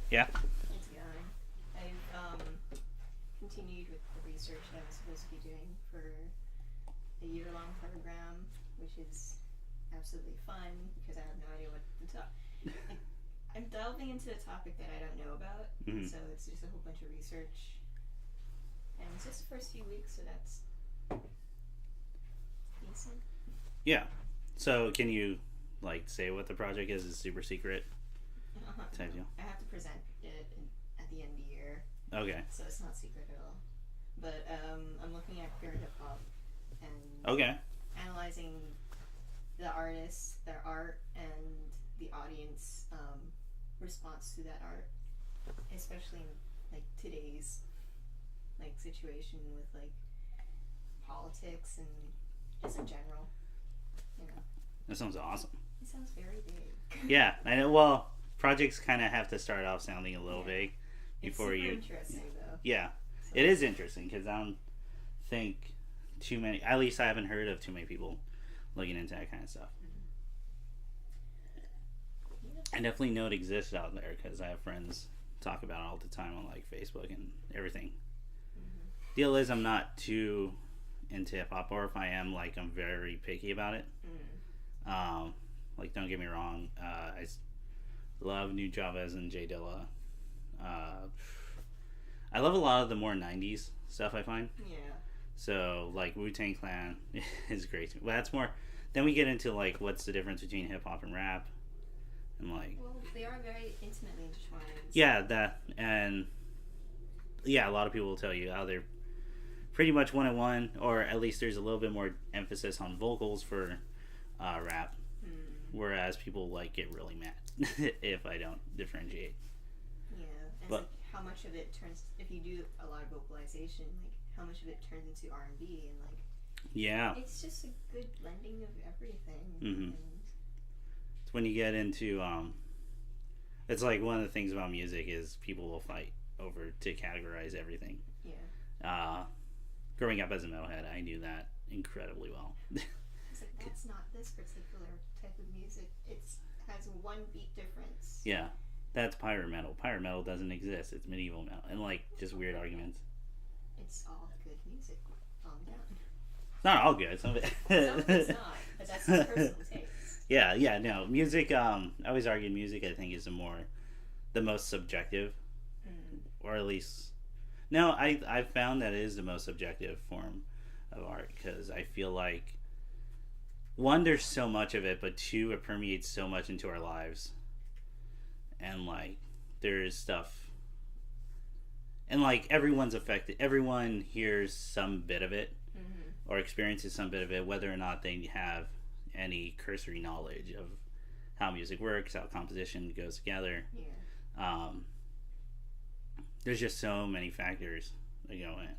Yeah. It's going. I've continued with the research that I'm supposed to be doing for a year-long program, which is absolutely fun because I have no idea what to talk. Like, I'm delving into a topic that I don't know about, so it's just a whole bunch of research. And it's just the first few weeks, so that's decent. Yeah. So can you say what the project is? Is super secret type deal? I have to present it at the end of the year. Okay. So it's not secret at all. But I'm looking at pure hip hop and Okay. analyzing the artists, their art, and the audience response to that art, especially in today's situation with politics and just in general. That sounds awesome. It sounds very big. Yeah, I know. Well, projects kind of have to start off sounding a little vague before it's super you. interesting though. Yeah, so. It is interesting because I don't think too many. At least I haven't heard of too many people looking into that kind of stuff. I definitely know it exists out there because I have friends talk about it all the time on Facebook and everything. Deal is, I'm not too into hip hop, or if I am, I'm very picky about it. Don't get me wrong, I love New Javas and J Dilla. I love a lot of the more 90s stuff, I find. Yeah. So, Wu-Tang Clan is great. Well, that's more... Then we get into, what's the difference between hip-hop and rap. And, Well, they are very intimately intertwined. Yeah, that... And... Yeah, a lot of people will tell you how they're pretty much one-on-one, or at least there's a little bit more emphasis on vocals for rap. Whereas people, get really mad if I don't differentiate. Yeah, and but, how much of it turns... If you do a lot of vocalization, how much of it turns into R&B and yeah, it's just a good blending of everything. And it's when you get into it's one of the things about music is people will fight over to categorize everything. Yeah. Growing up as a metalhead, I knew that incredibly well. It's that's not this particular type of music. It has one beat difference. Yeah. That's pirate metal. Pirate metal doesn't exist. It's medieval metal. And just weird arguments. It's all good music. Calm down. It's not all good. Some of it. Some of it's not, but that's his personal taste. Yeah, no. Music, I always argue music, I think, is the most subjective. Or at least... No, I've found that it is the most subjective form of art, because I feel one, there's so much of it, but two, it permeates so much into our lives. And, there's stuff... And, everyone's affected. Everyone hears some bit of it, or experiences some bit of it, whether or not they have any cursory knowledge of how music works, how composition goes together. Yeah. There's just so many factors that go in.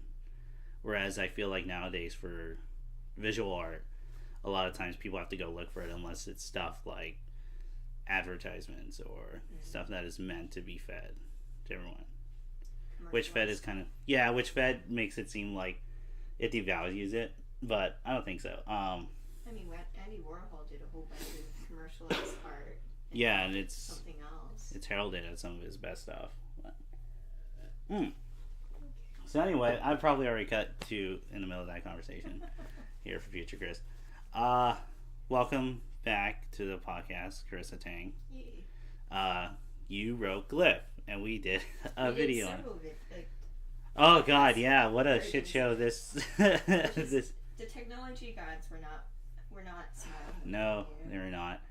Whereas I feel nowadays for visual art, a lot of times people have to go look for it unless it's stuff like advertisements or stuff that is meant to be fed to everyone. Which fed is kind of... Yeah, which fed makes it seem like it devalues it, but I don't think so. Andy Warhol did a whole bunch of commercialized art. And it's... Something else. It's heralded as some of his best stuff. So anyway, I probably already cut to in the middle of that conversation here for future Chris. Welcome back to the podcast, Carissa Tang. Yeah. You wrote Glyph, and we did a video. Several of it, oh God, yeah! What a shit show this. this. The technology gods were not smart. No, they were not.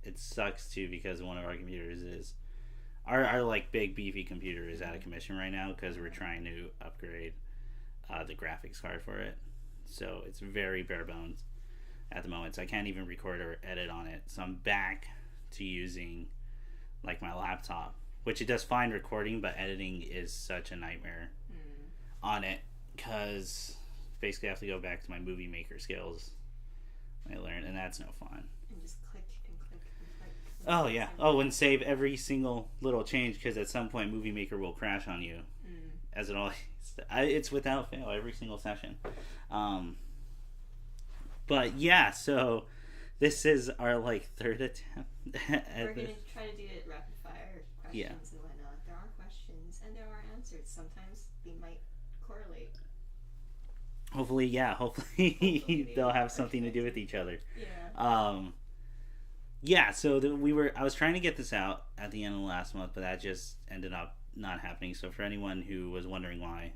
It sucks too because one of our computers is our big beefy computer is out of commission right now because we're trying to upgrade the graphics card for it. So it's very bare bones at the moment. So I can't even record or edit on it. So I'm back to using my laptop, which it does fine recording, but editing is such a nightmare on it because basically I have to go back to my movie maker skills I learned, and that's no fun. And just click and click and click. Oh yeah. Oh, and save every single little change because at some point Movie Maker will crash on you, as it always. It's without fail every single session. But yeah, so this is our third attempt. We're gonna try to do it rapid fire questions and whatnot. There are questions and there are answers. Sometimes they might correlate. Hopefully, hopefully they'll have something to do with each other. So I was trying to get this out at the end of the last month, but that just ended up not happening. So for anyone who was wondering why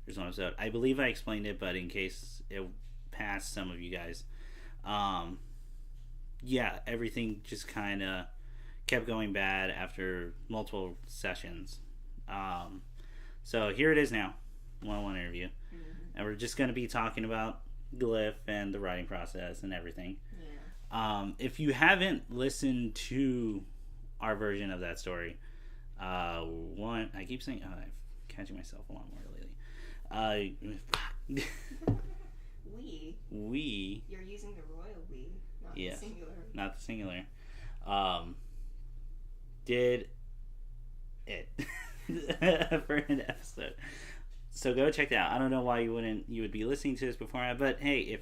there's no episode, I believe I explained it, but in case it passed some of you guys, everything just kind of kept going bad after multiple sessions. So here it is now, one-on-one interview. And we're just going to be talking about Glyph and the writing process and everything. If you haven't listened to our version of that story, I keep saying, I'm catching myself a lot more lately. We. You're using the royal we, not the singular. Not the singular. Did it for an episode. So go check that out. I don't know why you would be listening to this beforehand, but hey,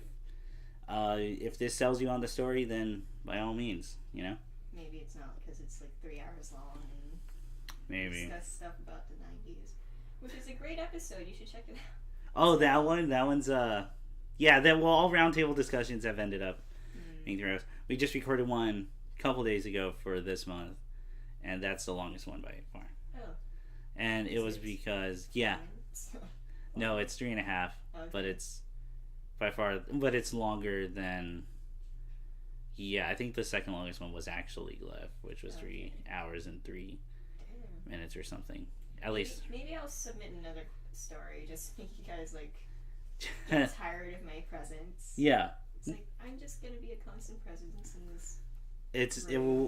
if this sells you on the story, then by all means, Maybe it's not because it's like 3 hours long and maybe discuss stuff about the 90s, which is a great episode. You should check it out. Oh, that one's all roundtable discussions have ended up being 3 hours. We just recorded one a couple days ago for this month, and that's the longest one by far. Oh. And it was because no, it's 3.5, okay. But it's by far, but it's longer than. I think the second longest one was actually Glyph, which was 3 hours and 3 minutes or something. At least. Maybe I'll submit another story just to make you guys get tired of my presence. Yeah. It's like I'm just gonna be a constant presence in this.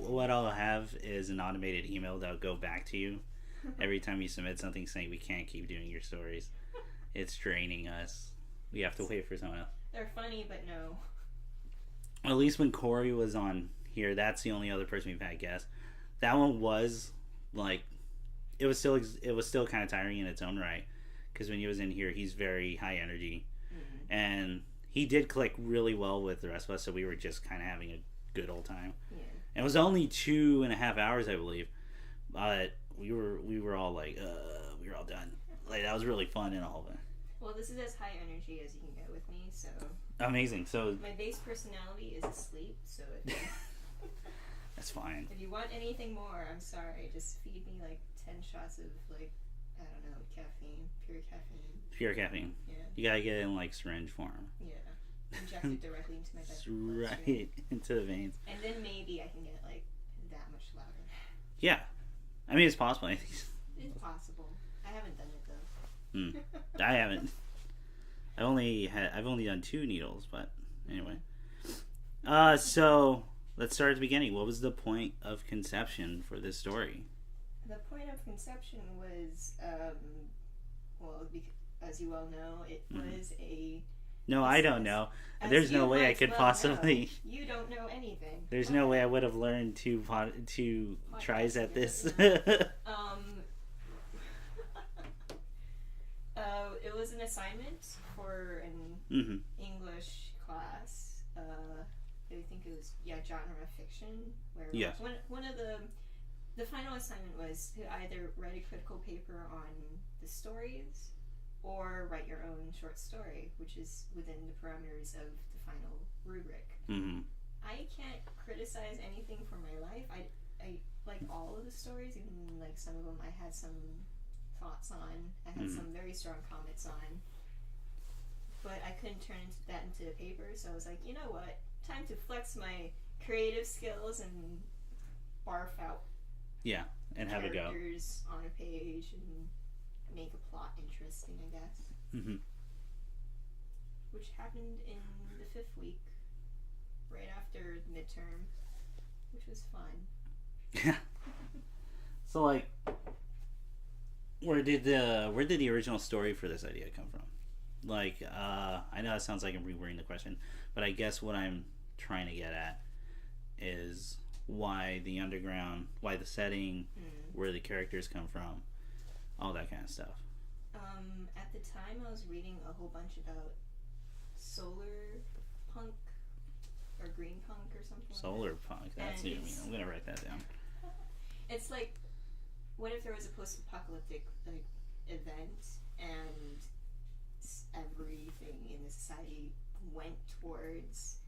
What I'll have is an automated email that'll go back to you every time you submit something saying we can't keep doing your stories. It's draining us. We have to wait for someone else. They're funny, but no. At least when Corey was on here, that's the only other person we've had guest. That one was it was still kind of tiring in its own right, because when he was in here, he's very high energy, and he did click really well with the rest of us. So we were just kind of having a good old time. Yeah. And it was only 2.5 hours, I believe, but we were all we were all done. That was really fun and all of it. Well, this is as high energy as you can get with me, so. Amazing. So my base personality is asleep, so that's fine. If you want anything more, I'm sorry. Just feed me 10 shots of I don't know, caffeine, pure caffeine. Pure caffeine. Yeah. You gotta get it in syringe form. Yeah. Inject it directly into my bloodstream. Right into the veins. And then maybe I can get that much louder. Yeah, I mean it's possible. It's possible. I haven't done it though. I haven't. I've only done 2 needles, but anyway. So let's start at the beginning. What was the point of conception for this story? The point of conception was, as you all know, it was a. No, I don't know. There's no way I could possibly. Know. You don't know anything. There's no way I would have learned 2 tries at this. It was an assignment for an English class. I think it was genre fiction. Where one of the final assignment was to either write a critical paper on the stories or write your own short story, which is within the parameters of the final rubric. Mm-hmm. I can't criticize anything from my life. I like all of the stories, even some of them I had some thoughts on. I had some very strong comments on. But I couldn't turn that into a paper, so I was like, you know what? Time to flex my creative skills and barf out and have a go. Characters on a page and make a plot interesting, I guess. Mm-hmm. Which happened in the 5th week, right after the midterm, which was fun. Yeah. So where did the original story for this idea come from? I know it sounds like I'm rewording the question, but I guess what I'm trying to get at is why the underground, why the setting, where the characters come from, all that kind of stuff. At the time, I was reading a whole bunch about solar punk or green punk or something. Solar punk, that's new to me. I'm gonna write that down. It's what if there was a post-apocalyptic like event and everything in the society went towards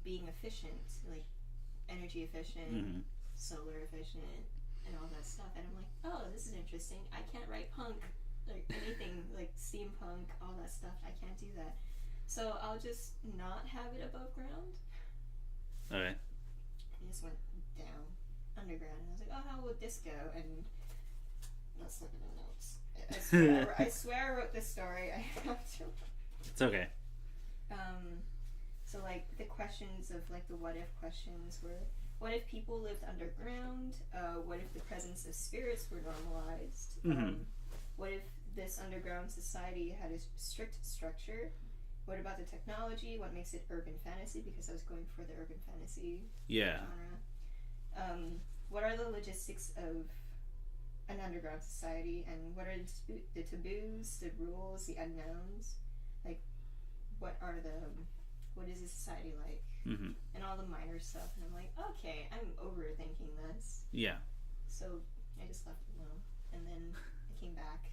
being efficient, like energy efficient, solar efficient, and all that stuff. And I'm like, oh, this is interesting. I can't write punk, like anything like steampunk, all that stuff. I can't do that. So I'll just not have it above ground. Okay. I just went down underground, and I was like, oh, how would this go? And let's look at the notes. I swear I wrote this story. I have to. It's okay. So like the questions of like the what if questions were, what if people lived underground? What if the presence of spirits were normalized? What if this underground society had a strict structure? What about the technology? What makes it urban fantasy? Because I was going for the urban fantasy genre. What are the logistics of an underground society, and what are the taboos, the rules, the unknowns? Like, what is a society like? And all the minor stuff. And I'm like, okay, I'm overthinking this. Yeah. So I just left it alone. And then I came back,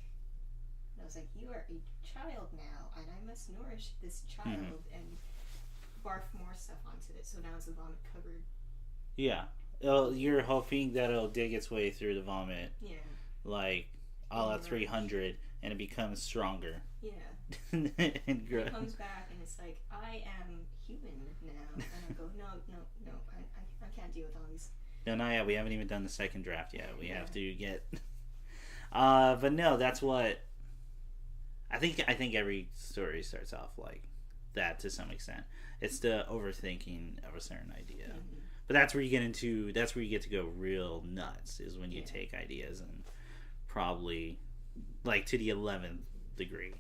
and I was like, you are a child now, and I must nourish this child and barf more stuff onto it. So now it's a vomit cupboard. Yeah. You're hoping that it'll dig its way through the vomit. Yeah. Like, a la 300, and it becomes stronger. Yeah. and it comes back, and it's like, I am human now. And I go, no, I can't deal with all these. No, not yet. We haven't even done the second draft yet. We have to get... but no, that's what... I think every story starts off like that to some extent. It's the overthinking of a certain idea. But that's where you get to go real nuts, is when you take ideas and probably like to the 11th degree.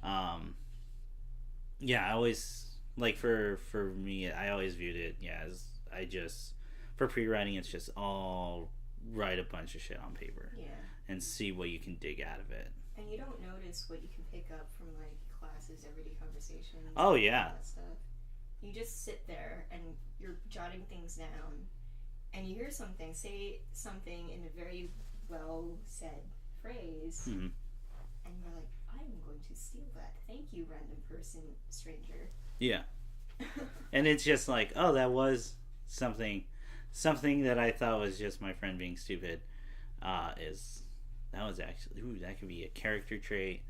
I always like for me, I always viewed it as for pre-writing, it's just all write a bunch of shit on paper and see what you can dig out of it. And you don't notice what you can pick up from like classes, everyday conversations. Oh yeah. All that stuff. You just sit there and you're jotting things down, and you hear something, say something in a very well said phrase, and you're like, I'm going to steal that. Thank you, random person, stranger. Yeah. And it's just like, oh, that was something that I thought was just my friend being stupid. That was actually, that could be a character trait.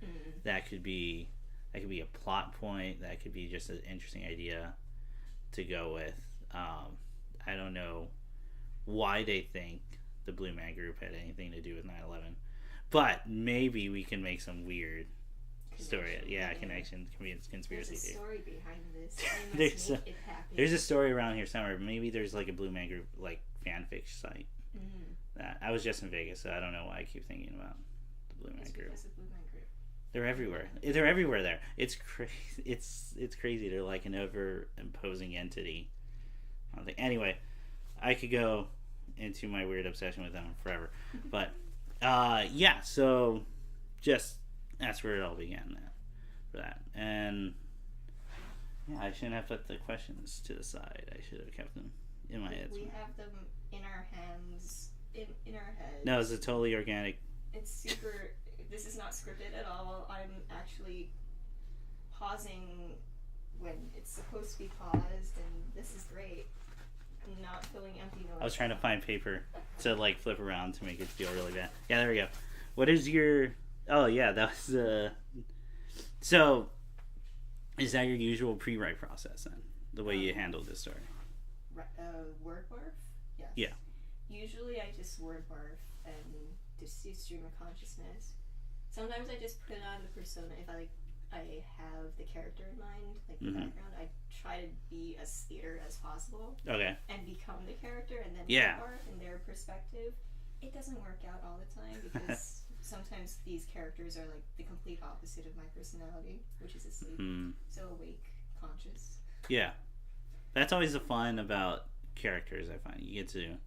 That could be a plot point. That could be just an interesting idea to go with. I don't know why they think the Blue Man Group had anything to do with 9/11, but maybe we can make some weird story. Connection, conspiracy. There's a story behind this. There's a story around here somewhere. Maybe there's like a Blue Man Group like fanfic site. That I was just in Vegas, so I don't know why I keep thinking about the Blue Man Group. They're everywhere. They're everywhere there. It's crazy. It's crazy. They're like an over-imposing entity. Anyway, I could go into my weird obsession with them forever. But, so just that's where it all began for that. And, I shouldn't have put the questions to the side. I should have kept them in my head. We have them in our hands, in our heads. No, it's a totally organic. It's super... This is not scripted at all. I'm actually pausing when it's supposed to be paused, and this is great. I'm not filling empty noise. I was trying to find paper to like flip around to make it feel really bad. Yeah, there we go. What is your... Oh, yeah, that was... So, is that your usual pre-write process, then? The way you handle this story? Word barf? Yes. Yeah. Usually I just word barf and just do stream of consciousness. Sometimes I just put on the persona if I have the character in mind, like the background. I try to be as theater as possible. Okay. And become the character, and then barf in their perspective. It doesn't work out all the time because sometimes these characters are like the complete opposite of my personality, which is asleep. So awake, conscious. Yeah. That's always the fun about characters, I find. You get to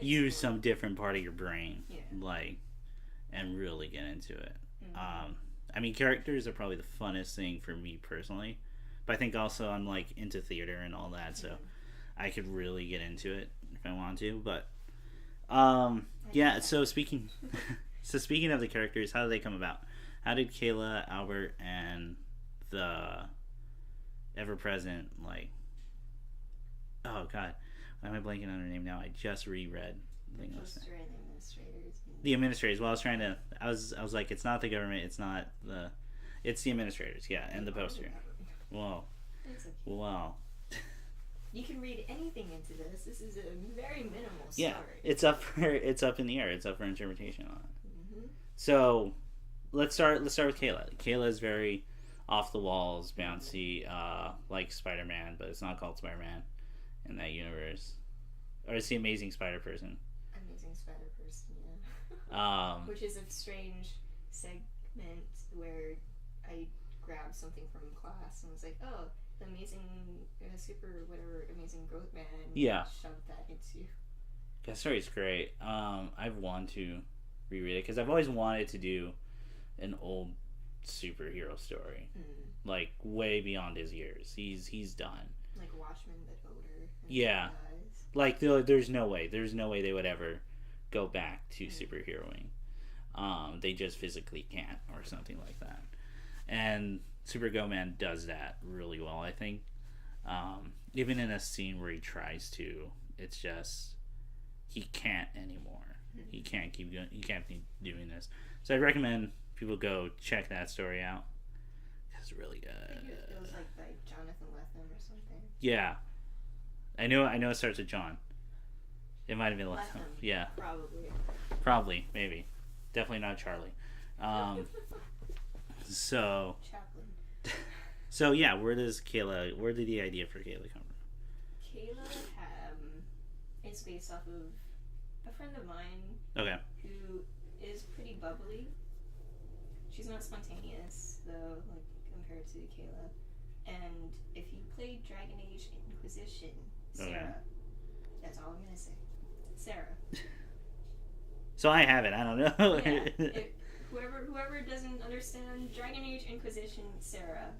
use some different part of your brain. Yeah. And really get into it. I mean, characters are probably the funnest thing for me personally, but I think also I'm like into theater and all that, so I could really get into it if I want to. But Yeah. So speaking, speaking of the characters, how did they come about? How did Kayla, Albert, and the ever-present oh god, why am I blanking on her name now? I just reread the poster and the administrators. The administrators. Well, I was like, it's not the government. It's not the. It's the administrators. Yeah, and the poster. Well. It's okay. Well. You can read anything into this. This is a very minimal story. Yeah, it's up in the air. It's up for interpretation on it. Mm-hmm. So, let's start with Kayla. Kayla is very off the walls, bouncy, like Spider-Man, but it's not called Spider-Man in that universe. Or it's the Amazing Spider-Person. Amazing Spider-Person, yeah. Which is a strange segment where I grabbed something from class and was like, oh, the amazing amazing growth man. Yeah. Shoved that into. That story's great. I've wanted to reread it because I've always wanted to do an old superhero story, like way beyond his years. He's done. Like Watchmen, but older. Yeah. Like there's no way they would ever go back to superheroing. They just physically can't, or something like that. And Super Go Man does that really well, I think. Even in a scene where he tries to, it's just he can't anymore. He can't keep going. He can't keep doing this. So I'd recommend people go check that story out. It's really good. I think it was like by Jonathan Lethem or something. Yeah, I know it starts with John. It might have been Lethem. Yeah, probably, maybe, definitely not Charlie. So yeah, where did the idea for Kayla come from? Kayla is based off of a friend of mine. Okay. Who is pretty bubbly. She's not spontaneous though, like compared to Kayla. And if you played Dragon Age Inquisition, Sarah. Okay. That's all I'm gonna say. Sarah. So I have it. I don't know. Yeah. Whoever doesn't understand Dragon Age Inquisition, Sarah.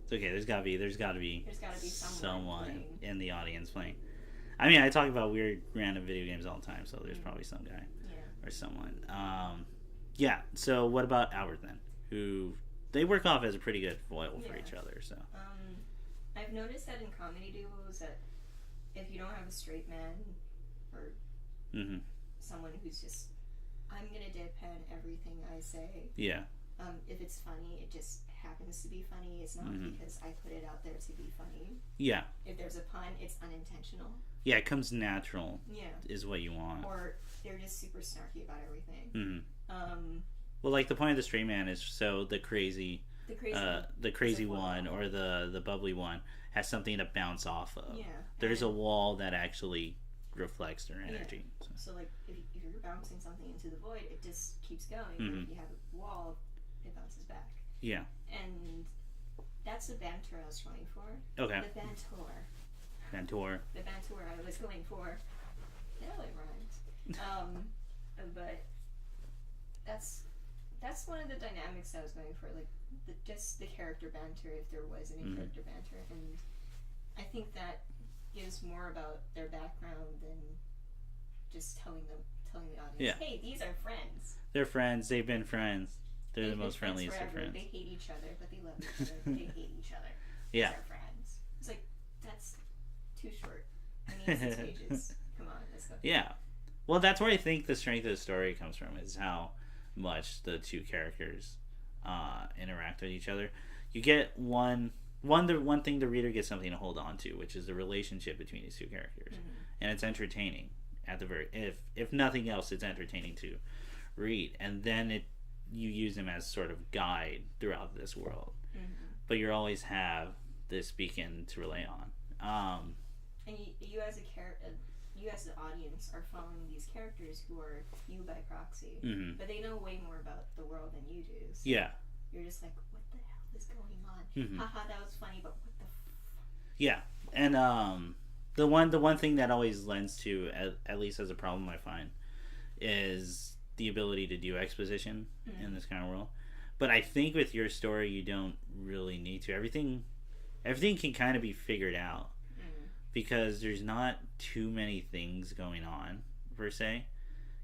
It's okay. There's gotta be someone in the audience playing. I mean, I talk about weird random video games all the time, so there's probably some guy or someone. Yeah. So what about Albert then? Who they work off as a pretty good foil for each other. So. I've noticed that in comedy duos that if you don't have a straight man or someone who's just, I'm gonna deadpan everything I say. Yeah. If it's funny, it just happens to be funny. It's not because I put it out there to be funny. Yeah. If there's a pun, it's unintentional. Yeah, it comes natural. Yeah. Is what you want. Or they're just super snarky about everything. Well, like the point of the straight man is so the crazy one or the bubbly one has something to bounce off of. Yeah. There's a wall that actually reflects their energy. Yeah. So like if you're bouncing something into the void, it just keeps going. But if you have a wall, it bounces back. Yeah. And that's the banter I was going for. Okay. The banter. The banter I was going for. Now it rhymes. But that's one of the dynamics I was going for, like just the character banter, if there was any character banter, and I think that gives more about their background than just telling the audience, hey, these are friends. They're friends. They've been friends. They're the most friendliest of friends. They hate each other, but they love each other. They hate each other. Yeah. These are friends. It's like, that's too short. I need 6 pages. Come on, let's go. Yeah. Well, that's where I think the strength of the story comes from, is how much the two characters interact with each other. You get one thing the reader gets something to hold on to, which is the relationship between these two characters. And it's entertaining at the if nothing else, it's entertaining to read. And then you use them as sort of guide throughout this world. But you always have this beacon to rely on. And you as you as the audience are following these characters who are you by proxy, but they know way more about the world than you do. So yeah. You're just like, what the hell is going on? Haha, that was funny, but what the Yeah. And the one thing that always lends to, at least as a problem I find, is the ability to do exposition in this kind of world. But I think with your story you don't really need to. Everything can kind of be figured out. Because there's not too many things going on per se.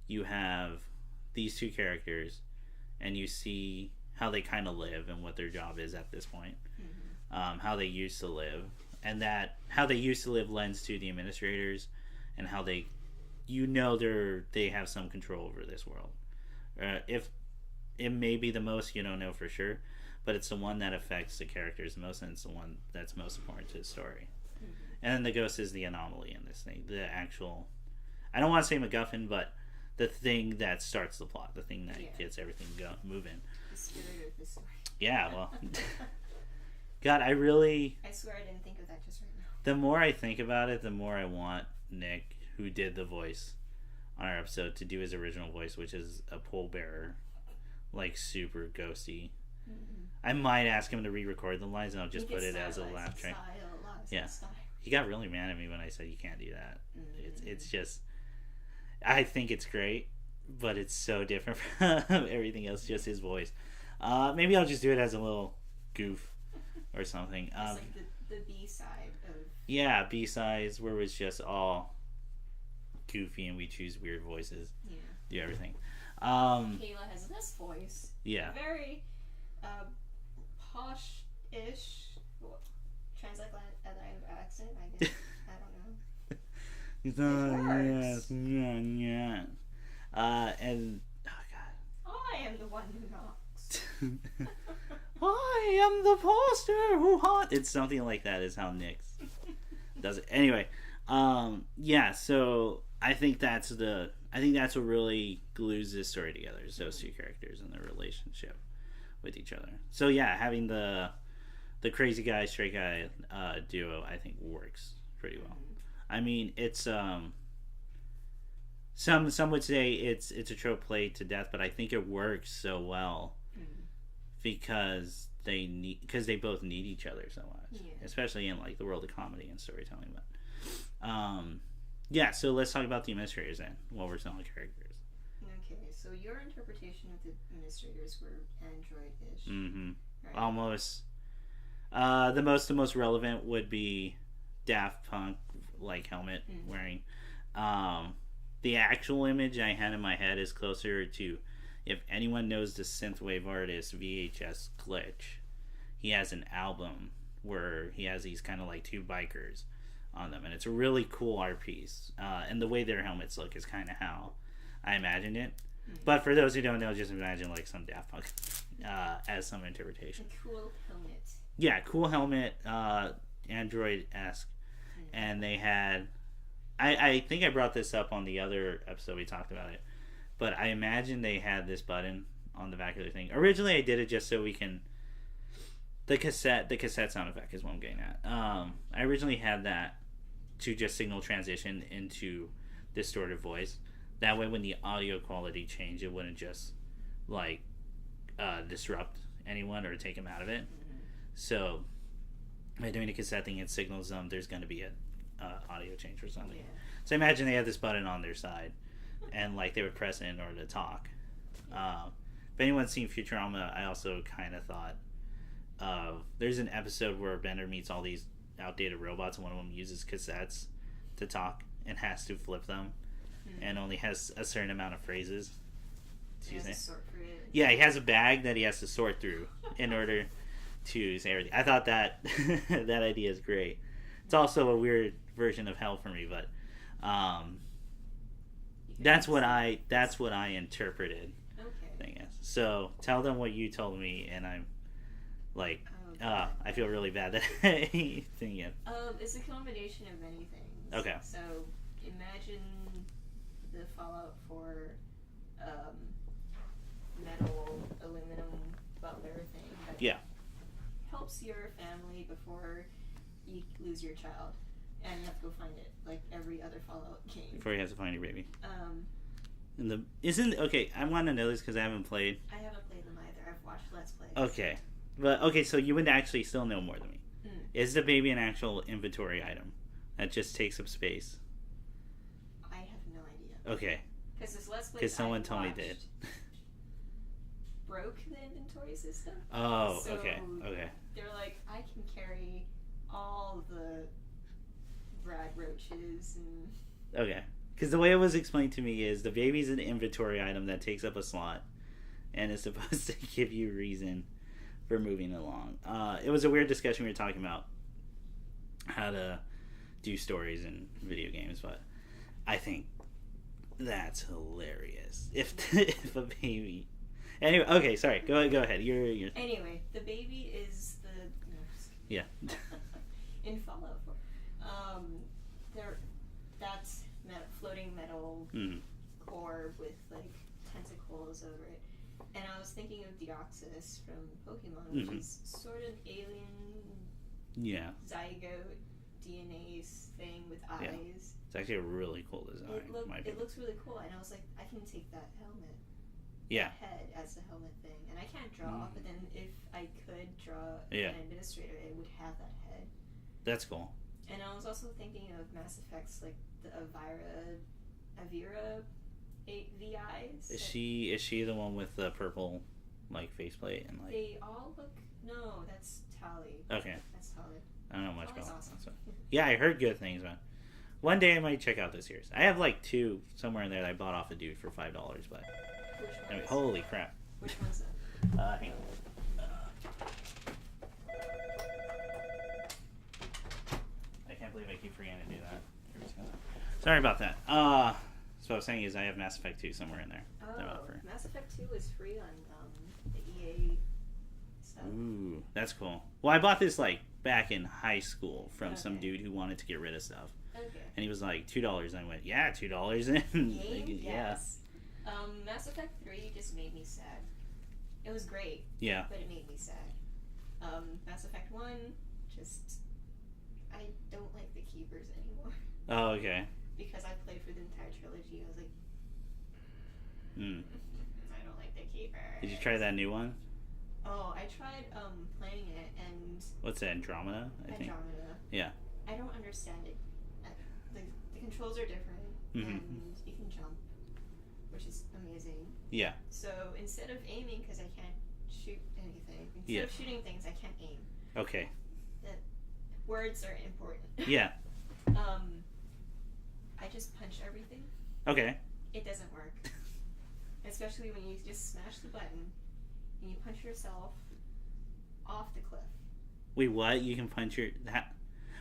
You have these two characters, and you see how they kind of live and what their job is at this point, how they used to live, and that how they used to live lends to the administrators, and how they, they have some control over this world. If it may be the most, you don't know for sure, but it's the one that affects the characters the most, and it's the one that's most important to the story. And then the ghost is the anomaly in this thing, the actual, I don't want to say MacGuffin, but the thing that starts the plot, the thing that gets everything moving. The spirit of the story. Yeah, well, God, I swear I didn't think of that just right now. The more I think about it, the more I want Nick, who did the voice on our episode, to do his original voice, which is a pole bearer, like super ghosty. I might ask him to re-record the lines, and I'll just put it as a laugh track. Yeah. He got really mad at me when I said you can't do that. It's just, I think it's great, but it's so different from everything else, just his voice. Maybe I'll just do it as a little goof or something. It's like the B-side of... Yeah, B-sides where it's just all goofy and we choose weird voices. Yeah. Do everything. Kayla has this voice. Yeah. Very posh-ish. Transatlantic accent, I guess. I don't know. Yes. And oh god, I am the one who knocks. I am the poster who haunts. It's something like that is how Nick's does it. Anyway, yeah. So I think that's what really glues this story together, is those two characters and their relationship with each other. So yeah, having the crazy guy, straight guy duo, I think works pretty well. I mean, it's some would say it's a trope played to death, but I think it works so well because they both need each other so much, especially in like the world of comedy and storytelling. But yeah, so let's talk about the administrators then while we're selling characters. Okay, so your interpretation of the administrators were android-ish. Right? Almost. The most relevant would be Daft Punk like helmet wearing. The actual image I had in my head is closer to, if anyone knows the synthwave artist VHS Glitch, he has an album where he has these kind of like two bikers on them, and it's a really cool art piece. And the way their helmets look is kind of how I imagined it. But for those who don't know, just imagine like some Daft Punk as some interpretation. A cool helmet. Yeah, cool helmet, Android-esque. And they had... I think I brought this up on the other episode we talked about it. But I imagine they had this button on the back of their thing. Originally, I did it just so we can... The cassette sound effect is what I'm getting at. I originally had that to just signal transition into distorted voice. That way, when the audio quality changed, it wouldn't just, like, disrupt anyone or take them out of it. So by doing a cassette thing, it signals them there's going to be a audio change or something. So imagine they had this button on their side, and like they would press it in order to talk. If anyone's seen Futurama, I also kind of thought of, there's an episode where Bender meets all these outdated robots, and one of them uses cassettes to talk and has to flip them, and only has a certain amount of phrases. Yeah, he has a bag that he has to sort through in order to say everything. I thought that that idea is great. It's also a weird version of hell for me, but that's what I interpreted. Okay. So tell them what you told me, and I'm like, I feel really bad that I think it. It's a combination of many things. Okay. So imagine the fallout for metal aluminum butler thing. That helps your family before you lose your child, and you have to go find it, like every other Fallout game. Before he has to find your baby. I want to know this because I haven't played. I haven't played them either. I've watched Let's Plays. Okay, but so you would actually still know more than me. Is the baby an actual inventory item that just takes up space? I have no idea. Okay. Because this Let's Play, because someone told me did. Broke the inventory system. Oh, so okay. They're like, I can carry all the rad roaches and Because the way it was explained to me is the baby's an inventory item that takes up a slot and is supposed to give you reason for moving along. It was a weird discussion we were talking about how to do stories in video games, but I think that's hilarious. If a baby... Anyway, okay, sorry. Go ahead. You're... Anyway, the baby is the... Yeah. In Fallout 4. That's floating metal core with like tentacles over it. And I was thinking of Deoxys from Pokemon, which is sort of alien zygote DNA thing with eyes. Yeah. It's actually a really cool design. It looks really cool, and I was like, I can take that helmet. Yeah. Head as the helmet thing. And I can't draw, but then if I could draw an administrator, it would have that head. That's cool. And I was also thinking of Mass Effects, like the Avira VIs. Is she the one with the purple like faceplate and like? They all look. No, that's Tali. Okay. That's Tali. I don't know much about awesome. that. So. Yeah, I heard good things, man. One day I might check out this series. I have like 2 somewhere in there that I bought off a dude for $5, but I mean, holy crap. Which one's that? Hang on. I can't believe I keep forgetting to do that. Sorry about that. So what I was saying is I have Mass Effect 2 somewhere in there. Mass Effect 2 is free on the EA stuff. Ooh, that's cool. Well, I bought this like back in high school from some dude who wanted to get rid of stuff. Okay. And he was like $2, and I went, yeah, $2. And Game? Yes. Mass Effect 3 just made me sad. It was great. Yeah. But it made me sad. Mass Effect 1, just... I don't like the Keepers anymore. Oh, okay. Because I played for the entire trilogy, I was like... I don't like the Keepers. Did you try that new one? Oh, I tried playing it, and... What's that, Andromeda, I think? Andromeda. Yeah. I don't understand it. The controls are different, and you can jump, which is amazing. Yeah. So instead of aiming, because I can't shoot anything, instead of shooting things, I can't aim. Okay. Words are important. Yeah. I just punch everything. Okay. It doesn't work. Especially when you just smash the button and you punch yourself off the cliff. Wait, what? You can punch your...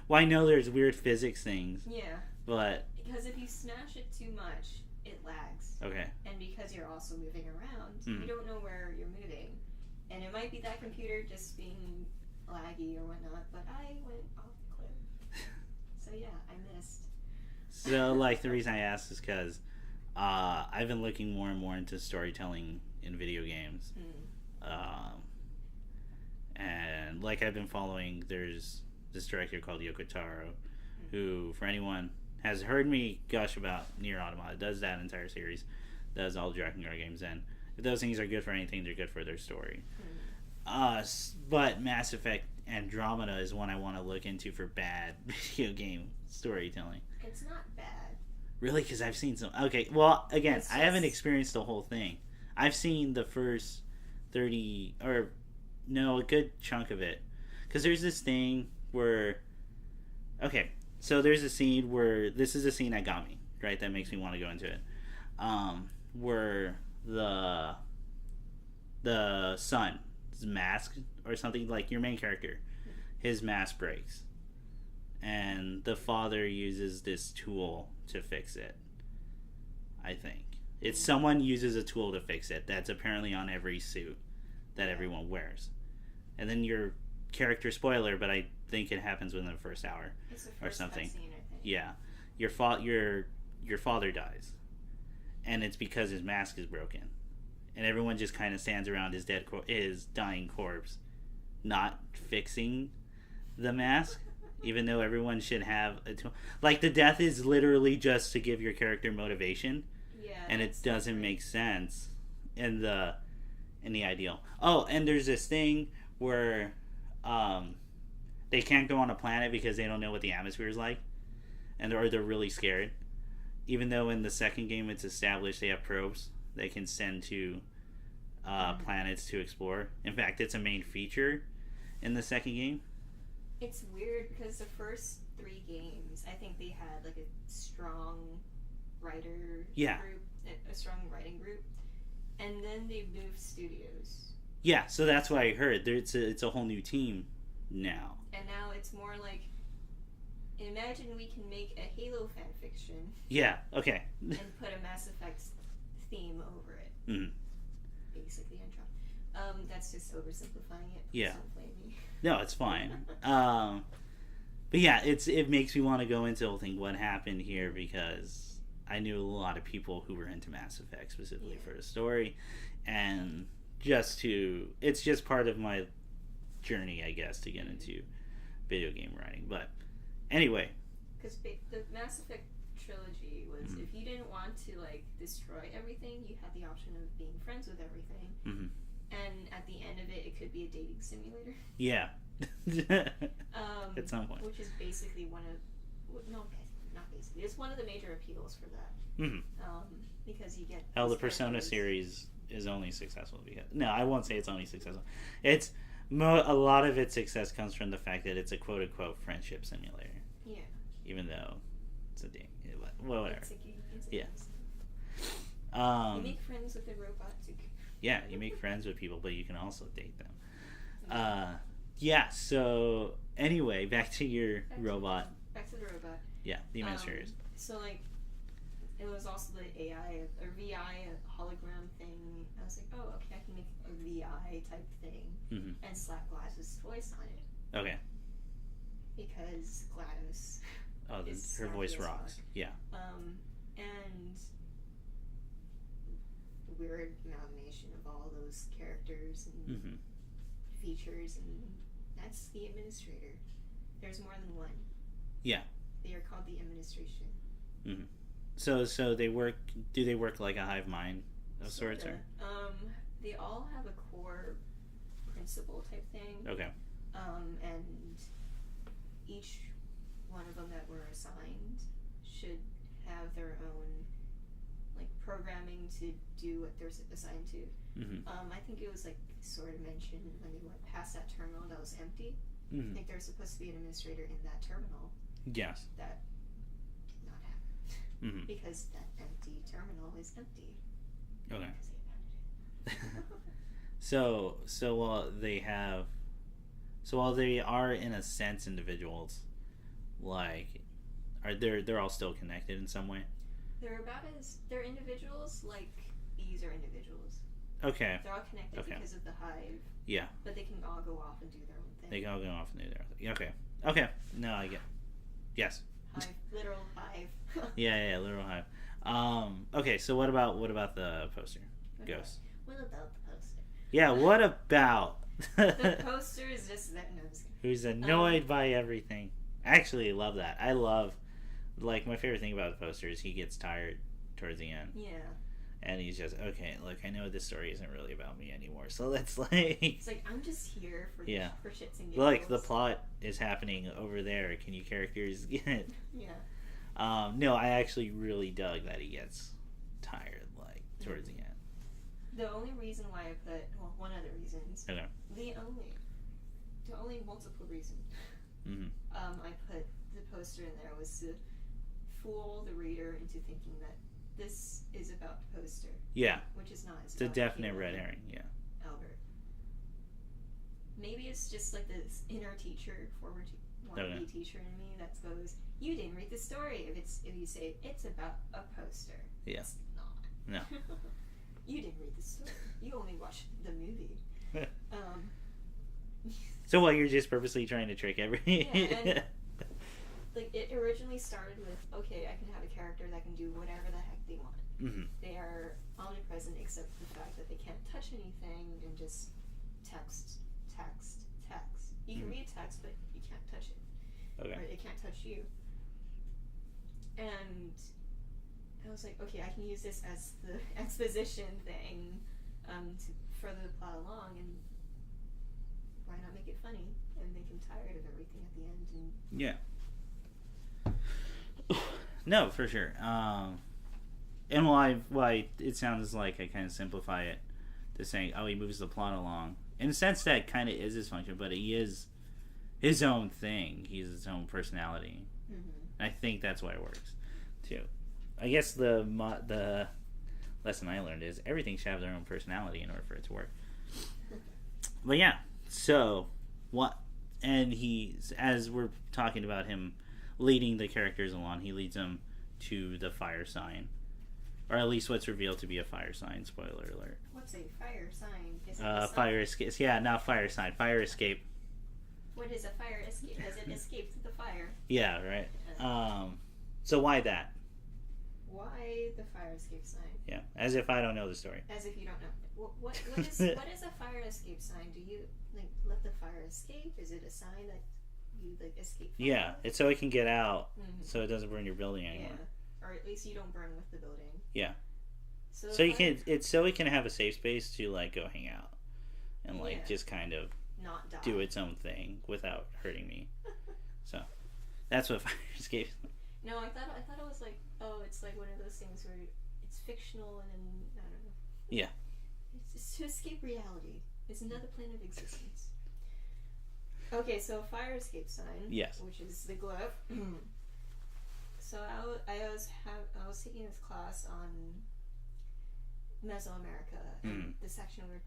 Well, I know there's weird physics things. Yeah. But... Because if you smash it too much, it lags. Okay. And because you're also moving around, you don't know where you're moving. And it might be that computer just being laggy or whatnot, but I went off the cliff. So yeah, I missed. So, like, the reason I asked is because I've been looking more and more into storytelling in video games. And, like, I've been following, there's this director called Yoko Taro, who, for anyone, has heard me gush about Nier Automata, does that entire series, does all Dragon Guard games, and if those things are good for anything, they're good for their story. But Mass Effect Andromeda is one I want to look into for bad video game storytelling. It's not bad. Really? Because I've seen some... Okay, well, again, I haven't experienced the whole thing. I've seen the first 30... Or, no, a good chunk of it. Because there's this thing where... Okay, so there's a scene where... This is a scene that got me, right? That makes me want to go into it. Where the son's mask or something, like your main character, his mask breaks. And the father uses this tool to fix it. I think. It's someone uses a tool to fix it that's apparently on every suit that everyone wears. And then your character, spoiler, but I think it happens within the first hour or something. Scene, I think. Yeah. Your father dies. And it's because his mask is broken. And everyone just kind of stands around his dying corpse, not fixing the mask. Even though everyone should have a tool. Like, the death is literally just to give your character motivation. Yeah. And it doesn't make sense in the ideal. Oh, and there's this thing where they can't go on a planet because they don't know what the atmosphere is like. And they're really scared. Even though in the second game it's established they have probes they can send to planets to explore. In fact, it's a main feature in the second game. It's weird because the first 3 games, I think they had like a strong writer Yeah. group, a strong writing group, and then they moved studios. Yeah, so that's what I heard. It's a whole new team now. And now it's more like, imagine we can make a Halo fan fiction. Yeah, okay. And put a Mass Effect theme over it. Mm-hmm. Basically, I'm trying. That's just oversimplifying it. Yeah. Don't blame me. No, it's fine. But yeah, it makes me want to go into the whole thing, what happened here, because I knew a lot of people who were into Mass Effect specifically for the story, and it's just part of my journey, I guess, to get into video game writing. But anyway, because the Mass Effect trilogy was, if you didn't want to like destroy everything, you had the option of being friends with everything, and at the end of it, it could be a dating simulator. Yeah. At some point, which is basically not basically, it's one of the major appeals for that. Because you get the Persona series is only successful because I won't say it's only successful. It's a lot of its success comes from the fact that it's a quote unquote friendship simulator. Yeah. Even though it's a date, well, whatever. It's a game. You make friends with the robot too. Yeah, you make friends with people, but you can also date them. Yeah, so anyway, back to your robot. Back to the robot. Yeah, the administrators. So, like, it was also the AI, or VI, a hologram thing. I was like, oh, okay, I can make a VI type thing and slap GLaDOS' voice on it. Okay. Because GLaDOS her voice rocks. Yeah. And weird amalgamation of all those characters and features, and that's the administrator. There's more than one. Yeah. They are called the administration. So they work. Do they work like a hive mind of sorts, or? They all have a core principle type thing. Okay. And each one of them that were assigned should have their own like programming to do what they're assigned to. I think it was like sort of mentioned when they went past that terminal that was empty. I think there's supposed to be an administrator in that terminal. Yes. That did not happen. Because that empty terminal is empty. Okay. So while they are in a sense individuals, like they're all still connected in some way. They're individuals like bees are individuals. Okay. They're all connected because of the hive. Yeah. But they can all go off and do their own thing. They can all go off and do their own thing. Okay. Okay. No, I get. Yes. Hive, literal hive. yeah, literal hive. Okay, so what about the poster? Ghost. What about the poster? Yeah, what about the poster is just that who's annoyed by everything. I actually love that. I love, like, my favorite thing about the poster is he gets tired towards the end. Yeah. And he's just, okay, look, I know this story isn't really about me anymore, so let's like... It's like, I'm just here for shits and giggles. Like, the plot is happening over there. Can you characters get it? Yeah. No, I actually really dug that he gets tired, like, towards the end. The only reason why I put, well, one of the reasons. Okay. The only multiple reason I put the poster in there was to fool the reader into thinking that this is about the poster. Yeah. Which is not. It's a definite red herring, yeah. Albert. Maybe it's just like this inner teacher, former wannabe teacher in me that goes, you didn't read the story if you say it's about a poster. Yeah. It's not. No. You didn't read the story. You only watched the movie. So what, you're just purposely trying to trick everybody? Yeah, and like it originally started with, okay, I can have a character that can do whatever the heck they want. They are omnipresent except for the fact that they can't touch anything and just text. You can read text, but you can't touch it. Okay. Or it can't touch you. And I was like, okay, I can use this as the exposition thing to further the plot along, and why not make it funny and make him tired of everything at the end? And yeah. No, for sure. And why it sounds like I kind of simplify it to saying, oh, he moves the plot along. In a sense, that kind of is his function, but he is his own thing. He's his own personality. I think that's why it works, too. I guess the lesson I learned is everything should have their own personality in order for it to work. But yeah, so what? And as we're talking about him leading the characters along, he leads them to the fire sign, or at least what's revealed to be a fire sign. Spoiler alert. What's a fire sign? Is it fire escape. Yeah, not fire sign. Fire escape. What is a fire escape? Has it escaped the fire? Yeah, right. So why that? Why the fire escape sign? Yeah, as if I don't know the story. As if you don't know. What is a fire escape sign? Do you like let the fire escape? Is it a sign that you like escape? Yeah, it's so it can get out, so it doesn't burn your building anymore. Yeah, or at least you don't burn with the building. Yeah. So you can it can have a safe space to like go hang out, and like just kind of not die. Do its own thing without hurting me. So that's what fire escape. No, I thought it was like, oh, it's like one of those things where it's fictional and then I don't know. Yeah. It's to escape reality. It's another plane of existence. Okay, so fire escape sign. Yes. Which is the Glyph. So I was taking this class on Mesoamerica, and the section we were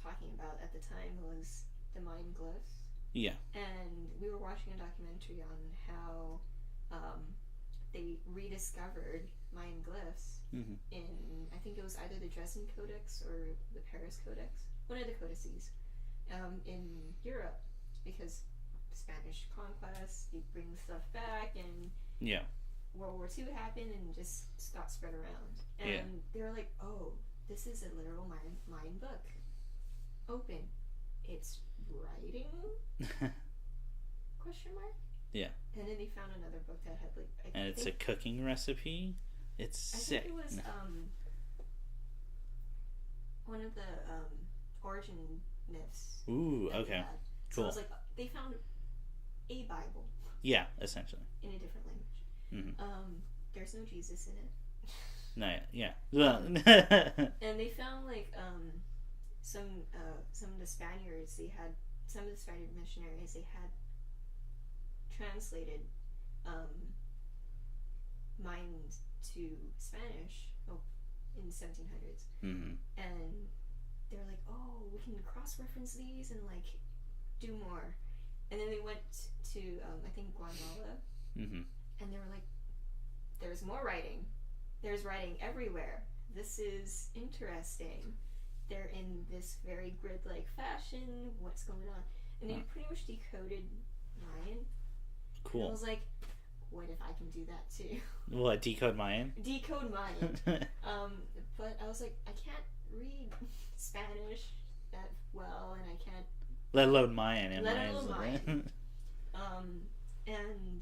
talking about at the time was the Mayan glyphs. Yeah. And we were watching a documentary on how they rediscovered Mayan glyphs in, I think it was either the Dresden Codex or the Paris Codex, one of the codices, in Europe, because Spanish conquest, you bring stuff back, and World War II happened and just got spread around. And they were like, oh, this is a literal Mayan book. Open. It's writing? Question mark? Yeah. And then they found another book that had like... And it's a cooking recipe? It's sick. I think it was one of the origin myths. Ooh, okay. So it was like, they found a Bible. Yeah, essentially. In a different language. There's no Jesus in it. No, yeah. And they found like some of the Spaniards, some of the Spaniard missionaries, they had translated Mayan to Spanish in the 1700s. And they're like, oh, we can cross-reference these and like do more. And then they went to I think Guatemala, and they were like, there's more writing. There's writing everywhere. This is interesting. They're in this very grid-like fashion. What's going on? And they pretty much decoded Mayan. Cool. And I was like, what if I can do that too? What, decode Mayan? Decode Mayan. But I was like, I can't read Spanish that well, and I can't... Let alone Mayan. And Mayan. And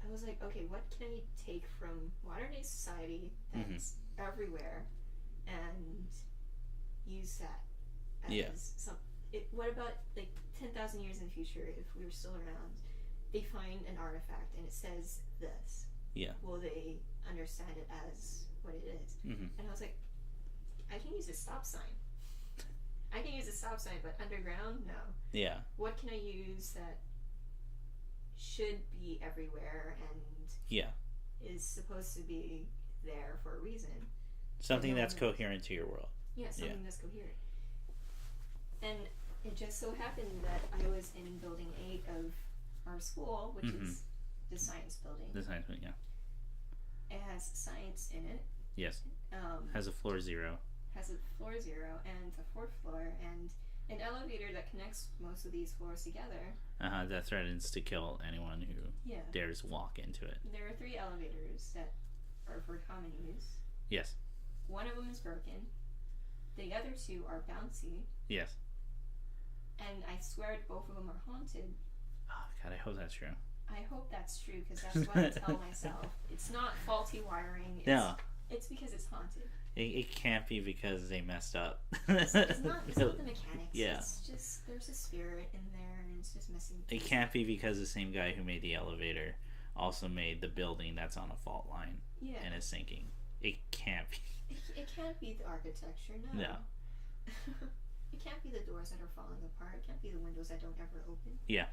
I was like, okay, what can I take from modern-day society that's everywhere and use that as some... what about, like, 10,000 years in the future, if we were still around, they find an artifact and it says this. Yeah. Will they understand it as what it is? And I was like, I can use a stop sign. I can use a stop sign, but underground, no. Yeah. What can I use that should be everywhere and is supposed to be there for a reason? Something that's coherent to your world. Yeah, something that's coherent. And it just so happened that I was in building 8 of our school, which is the science building. The science building, yeah. It has science in it. Yes. Has a floor 0. Has a floor 0 and a 4th floor and an elevator that connects most of these floors together. That threatens to kill anyone who dares walk into it. There are 3 elevators that are for common use. Yes. One of them is broken. The other 2 are bouncy. Yes. And I swear both of them are haunted. Oh God, I hope that's true. I hope that's true, because that's what I tell myself. It's not faulty wiring. It's because it's haunted. It can't be because they messed up. It's not the mechanics. Yeah. It's just, there's a spirit in there and it's just messing. It can't be because the same guy who made the elevator also made the building that's on a fault line and is sinking. It can't be. It can't be the architecture, no. No. It can't be the doors that are falling apart. It can't be the windows that don't ever open. Yeah.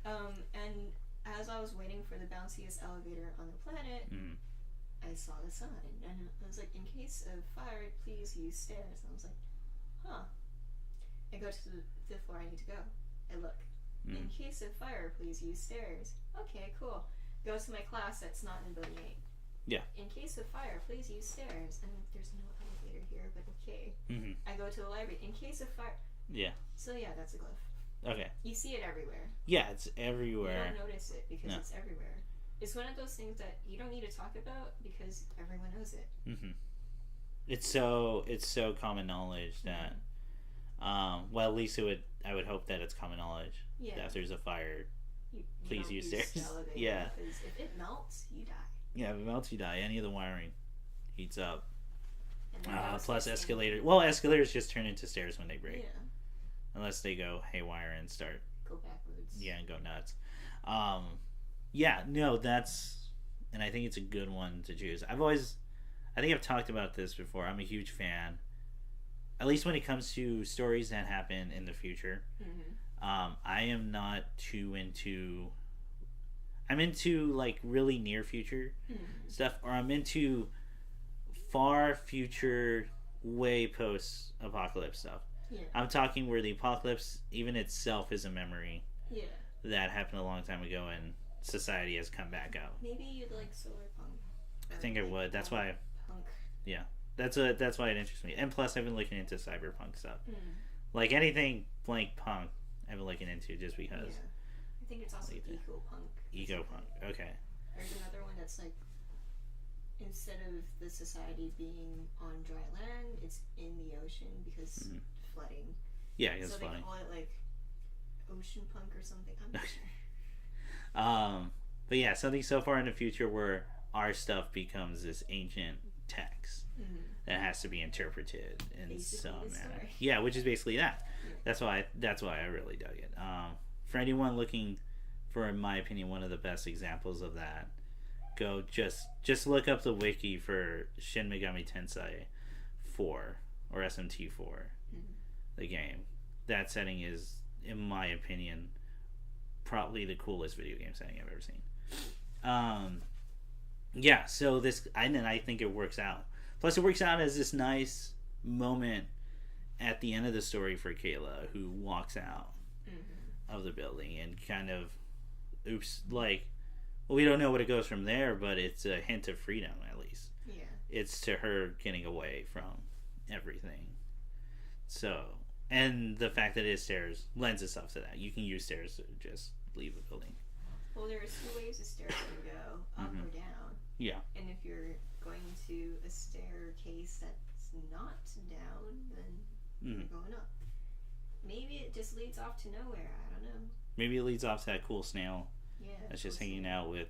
And as I was waiting for the bounciest elevator on the planet, I saw the sign, and I was like, in case of fire, please use stairs. And I was like, huh. I go to the floor I need to go. I look. In case of fire, please use stairs. Okay, cool. Go to my class that's not in building 8. Yeah. In case of fire, please use stairs. And there's no elevator here, but okay. I go to the library. In case of fire. Yeah. So yeah, that's a glyph. Okay. You see it everywhere. Yeah, it's everywhere. You don't notice it because it's everywhere. It's one of those things that you don't need to talk about because everyone knows it. It's so common knowledge that, well, at least I would hope that it's common knowledge. Yeah. That if there's a fire, please use stairs. Yeah. Because if it melts, you die. Yeah, if it melts, you die. Any of the wiring heats up. Plus escalators. Well, escalators just turn into stairs when they break. Yeah. Unless they go haywire and start. Go backwards. Yeah, and go nuts. Yeah, no, and I think it's a good one to choose. I think I've talked about this before. I'm a huge fan, at least when it comes to stories that happen in the future. I am not too into. I'm into like really near future stuff, or I'm into far future, way post apocalypse stuff. Yeah. I'm talking where the apocalypse even itself is a memory. Yeah. That happened a long time ago and society has come back out. Maybe you'd like solar punk. I think I would. That's why. Punk. Yeah. That's why it interests me. And plus, I've been looking into cyberpunk stuff. Like anything blank punk, I've been looking into just because. Yeah. I think it's also eco-punk. Eco-punk. Okay. There's another one that's like, instead of the society being on dry land, it's in the ocean because flooding. Yeah, it's flooding. So they call it like ocean punk or something. I'm not sure. But yeah, something so far in the future where our stuff becomes this ancient text that has to be interpreted in basically some manner. Story. Yeah, which is basically that. Yeah. That's why I really dug it. For anyone looking for, in my opinion, one of the best examples of that, go just look up the wiki for Shin Megami Tensei 4 or SMT4, the game. That setting is, in my opinion, probably the coolest video game setting I've ever seen. Yeah, so I think it works out. Plus, it works out as this nice moment at the end of the story for Kayla, who walks out of the building and kind of, well, we don't know what it goes from there, but it's a hint of freedom, at least. Yeah. It's to her getting away from everything. So, and the fact that it is stairs lends itself to that. You can use stairs to just leave a building. Well, there are 2 ways a stair can go, up or down. Yeah. And if you're going to a staircase that's not down, then you're going up. Maybe it just leads off to nowhere. I don't know. Maybe it leads off to that cool snail. Yeah. That's just hanging out with.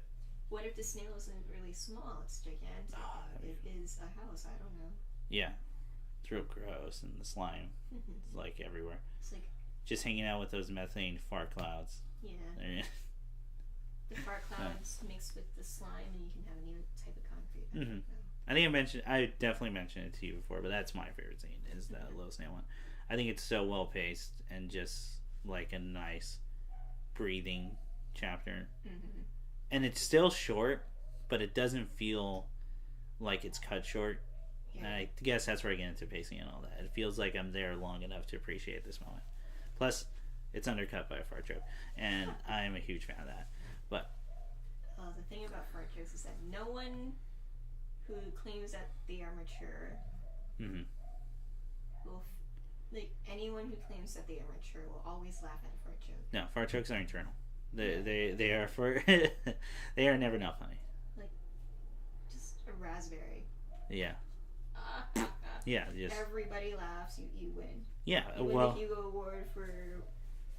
What if the snail isn't really small? It's gigantic. It is a house. I don't know. Yeah. It's real gross, and the slime is like everywhere. It's like just hanging out with those methane fart clouds. Yeah. The fart clouds mixed with the slime, and you can have a new type of concrete. I think I definitely mentioned it to you before, but that's my favorite scene, is that little snail one. I think it's so well paced and just like a nice breathing chapter. And it's still short, but it doesn't feel like it's cut short. And I guess that's where I get into pacing and all that. It feels like I'm there long enough to appreciate this moment. Plus, it's undercut by a fart joke, and I'm a huge fan of that. But the thing about fart jokes is that no one who claims that they are mature will, like, anyone who claims that they are mature will always laugh at a fart joke. No, fart jokes are internal. They are for they are never not funny. Like just a raspberry. Yeah. Yeah, just everybody laughs. You win. Yeah, you win the Hugo Award for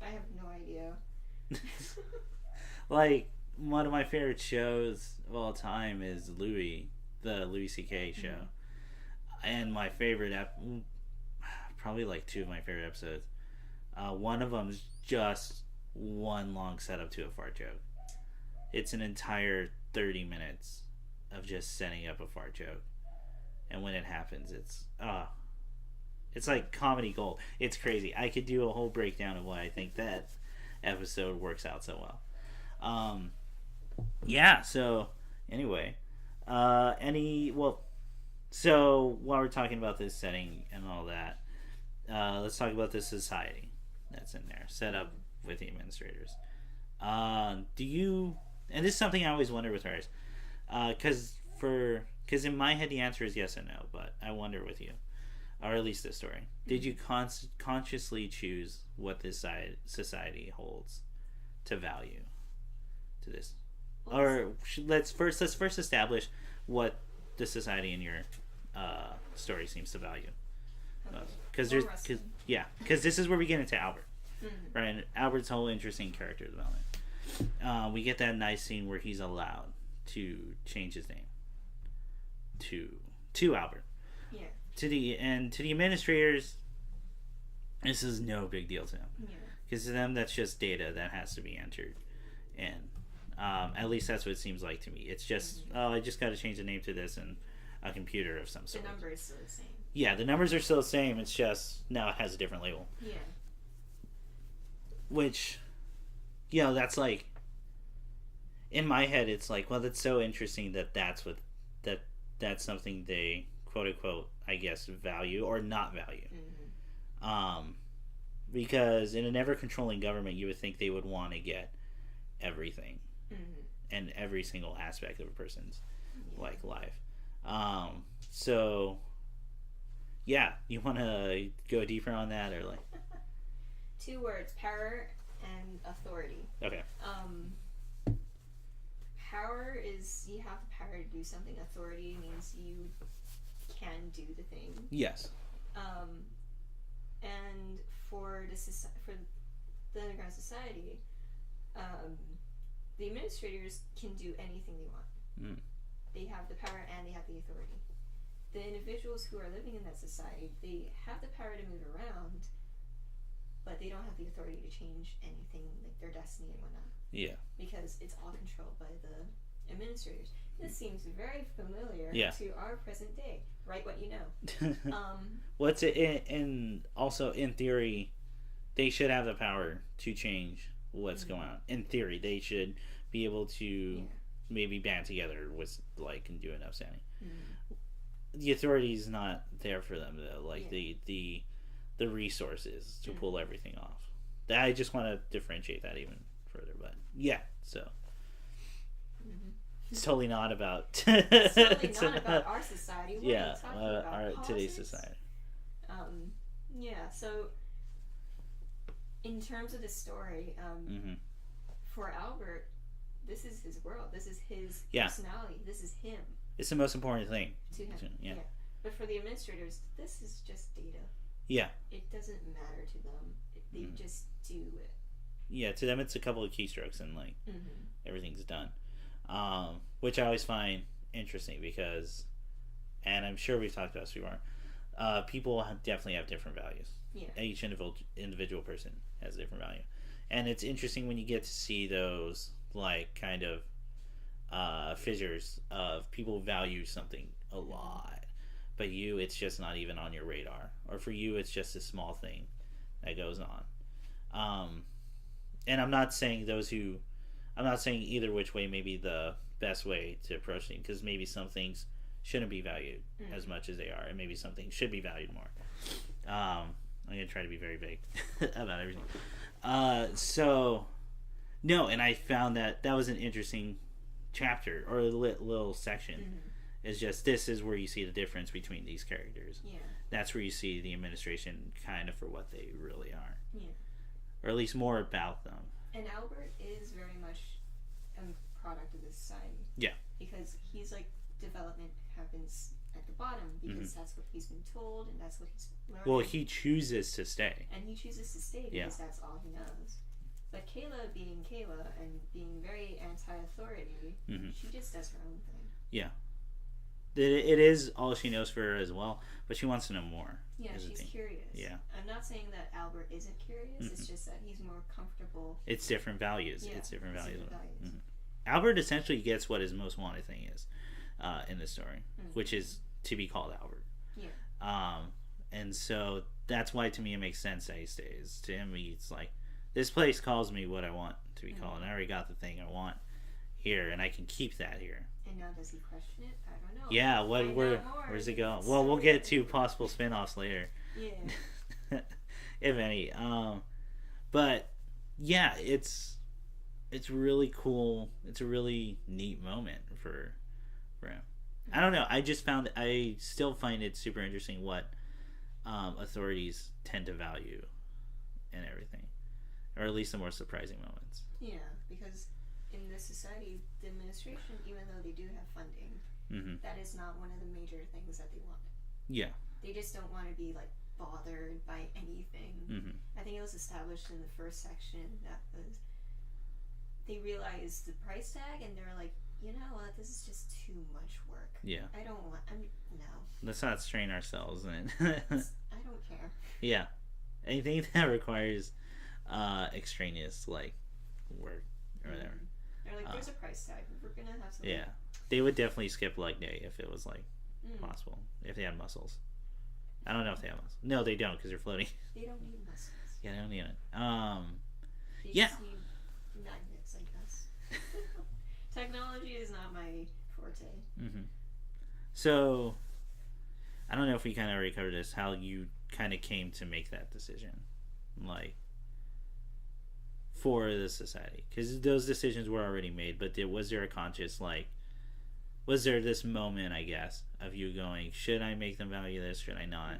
I have no idea. Like one of my favorite shows of all time is Louis, the Louis C.K. show, and my favorite probably like 2 of my favorite episodes. One of them is just one long setup to a fart joke. It's an entire 30 minutes of just setting up a fart joke, and when it happens, it's like comedy gold. It's crazy. I could do a whole breakdown of why I think that episode works out so well. Yeah, so anyway, So while we're talking about this setting and all that, let's talk about the society that's in there, set up with the administrators. Do you? And this is something I always wonder with hers, because in my head the answer is yes and no, but I wonder with you, or at least this story. Did you consciously choose what this society holds to value to this, or let's first establish what the society in your story seems to value, because this is where we get into Albert, right? And Albert's whole interesting character development. We get that nice scene where he's allowed to change his name to Albert. Yeah. To the administrators, this is no big deal to them. Yeah. Because to them, that's just data that has to be entered, and at least that's what it seems like to me. It's just I just got to change the name to this and a computer of some sort. The number is still the same. Yeah, the numbers are still the same. It's just now it has a different label. Yeah. Which, that's like, in my head, it's like, well, that's so interesting that's something they quote unquote, I guess, value or not value. Because in an ever controlling government, you would think they would want to get everything and every single aspect of a person's life. So you want to go deeper on that, or like 2 words: power and authority. Okay. Power is you have the power to do something. Authority means you can do the thing. Yes. And for the underground society, the administrators can do anything they want. They have the power and they have the authority. The individuals who are living in that society, they have the power to move around, but they don't have the authority to change anything, like their destiny and whatnot. Yeah. Because it's all controlled by the administrators. This seems very familiar to our present day. Write what you know. What's it? And also, in theory, they should have the power to change what's going on. In theory, they should be able to maybe band together with and do enough standing. The authority's not there for them though. The resources to pull everything off. I just want to differentiate that even further, but so it's totally not about it's totally not about our society. What are you talking about? Our today's society. So in terms of the story, for Albert, this is his world. This is his personality. This is him. It's the most important thing to him. But for the administrators, this is just data. Yeah. It doesn't matter to them. They just do it. Yeah, to them it's a couple of keystrokes and everything's done. Which I always find interesting because, and I'm sure we've talked about this before, people definitely have different values. Yeah. Each individual person has a different value. And it's interesting when you get to see those kind of fissures of people value something a lot, but it's just not even on your radar, or for you it's just a small thing that goes on. And I'm not saying either which way may be the best way to approach things, because maybe some things shouldn't be valued as much as they are, and maybe some things should be valued more. I'm gonna try to be very vague about everything. And I found that was an interesting chapter or a little section. It's just, this is where you see the difference between these characters. Yeah. That's where you see the administration kind of for what they really are. Yeah. Or at least more about them. And Albert is very much a product of this society. Yeah. Because he's development happens at the bottom because that's what he's been told and that's what he's learned. Well, he chooses to stay. And he chooses to stay because that's all he knows. But Kayla being Kayla and being very anti-authority, she just does her own thing. Yeah. It is all she knows for her as well, but she wants to know more. Yeah, she's curious. Yeah. I'm not saying that Albert isn't curious, it's just that he's more comfortable. It's different values. Yeah, it's different values. Albert essentially gets what his most wanted thing is in this story, which is to be called Albert. Yeah. And so that's why to me it makes sense that he stays. To him, it's like, this place calls me what I want to be called, and I already got the thing I want here, and I can keep that here. And now does he question it? I don't know. Yeah, where's it going? Well, we'll get to possible spin-offs later. Yeah. If any. But yeah, it's really cool. It's a really neat moment for him. I don't know. I still find it super interesting what authorities tend to value and everything, or at least the more surprising moments. Yeah, because in this society, the administration, even though they do have funding, that is not one of the major things that they want. Yeah. They just don't want to be like bothered by anything. I think it was established in the first section that was they realized the price tag and they're like, you know what, this is just too much work. Yeah. I don't want. No. Let's not strain ourselves in. I don't care. Yeah. Anything that requires extraneous like work or whatever. They're like, there's a price tag. We're gonna have something. Yeah. They would definitely skip leg day if it was like possible. If they had muscles. I don't know if they have muscles. No, they don't because they're floating. They don't need muscles. Yeah, they don't need it. They yeah. just need magnets, I guess. Technology is not my forte. So, I don't know if we kind of already covered this, how you kind of came to make that decision. Like, for the society. Because those decisions were already made, but was there a conscious, like, was there this moment, I guess, of you going, should I make them value this, should I not?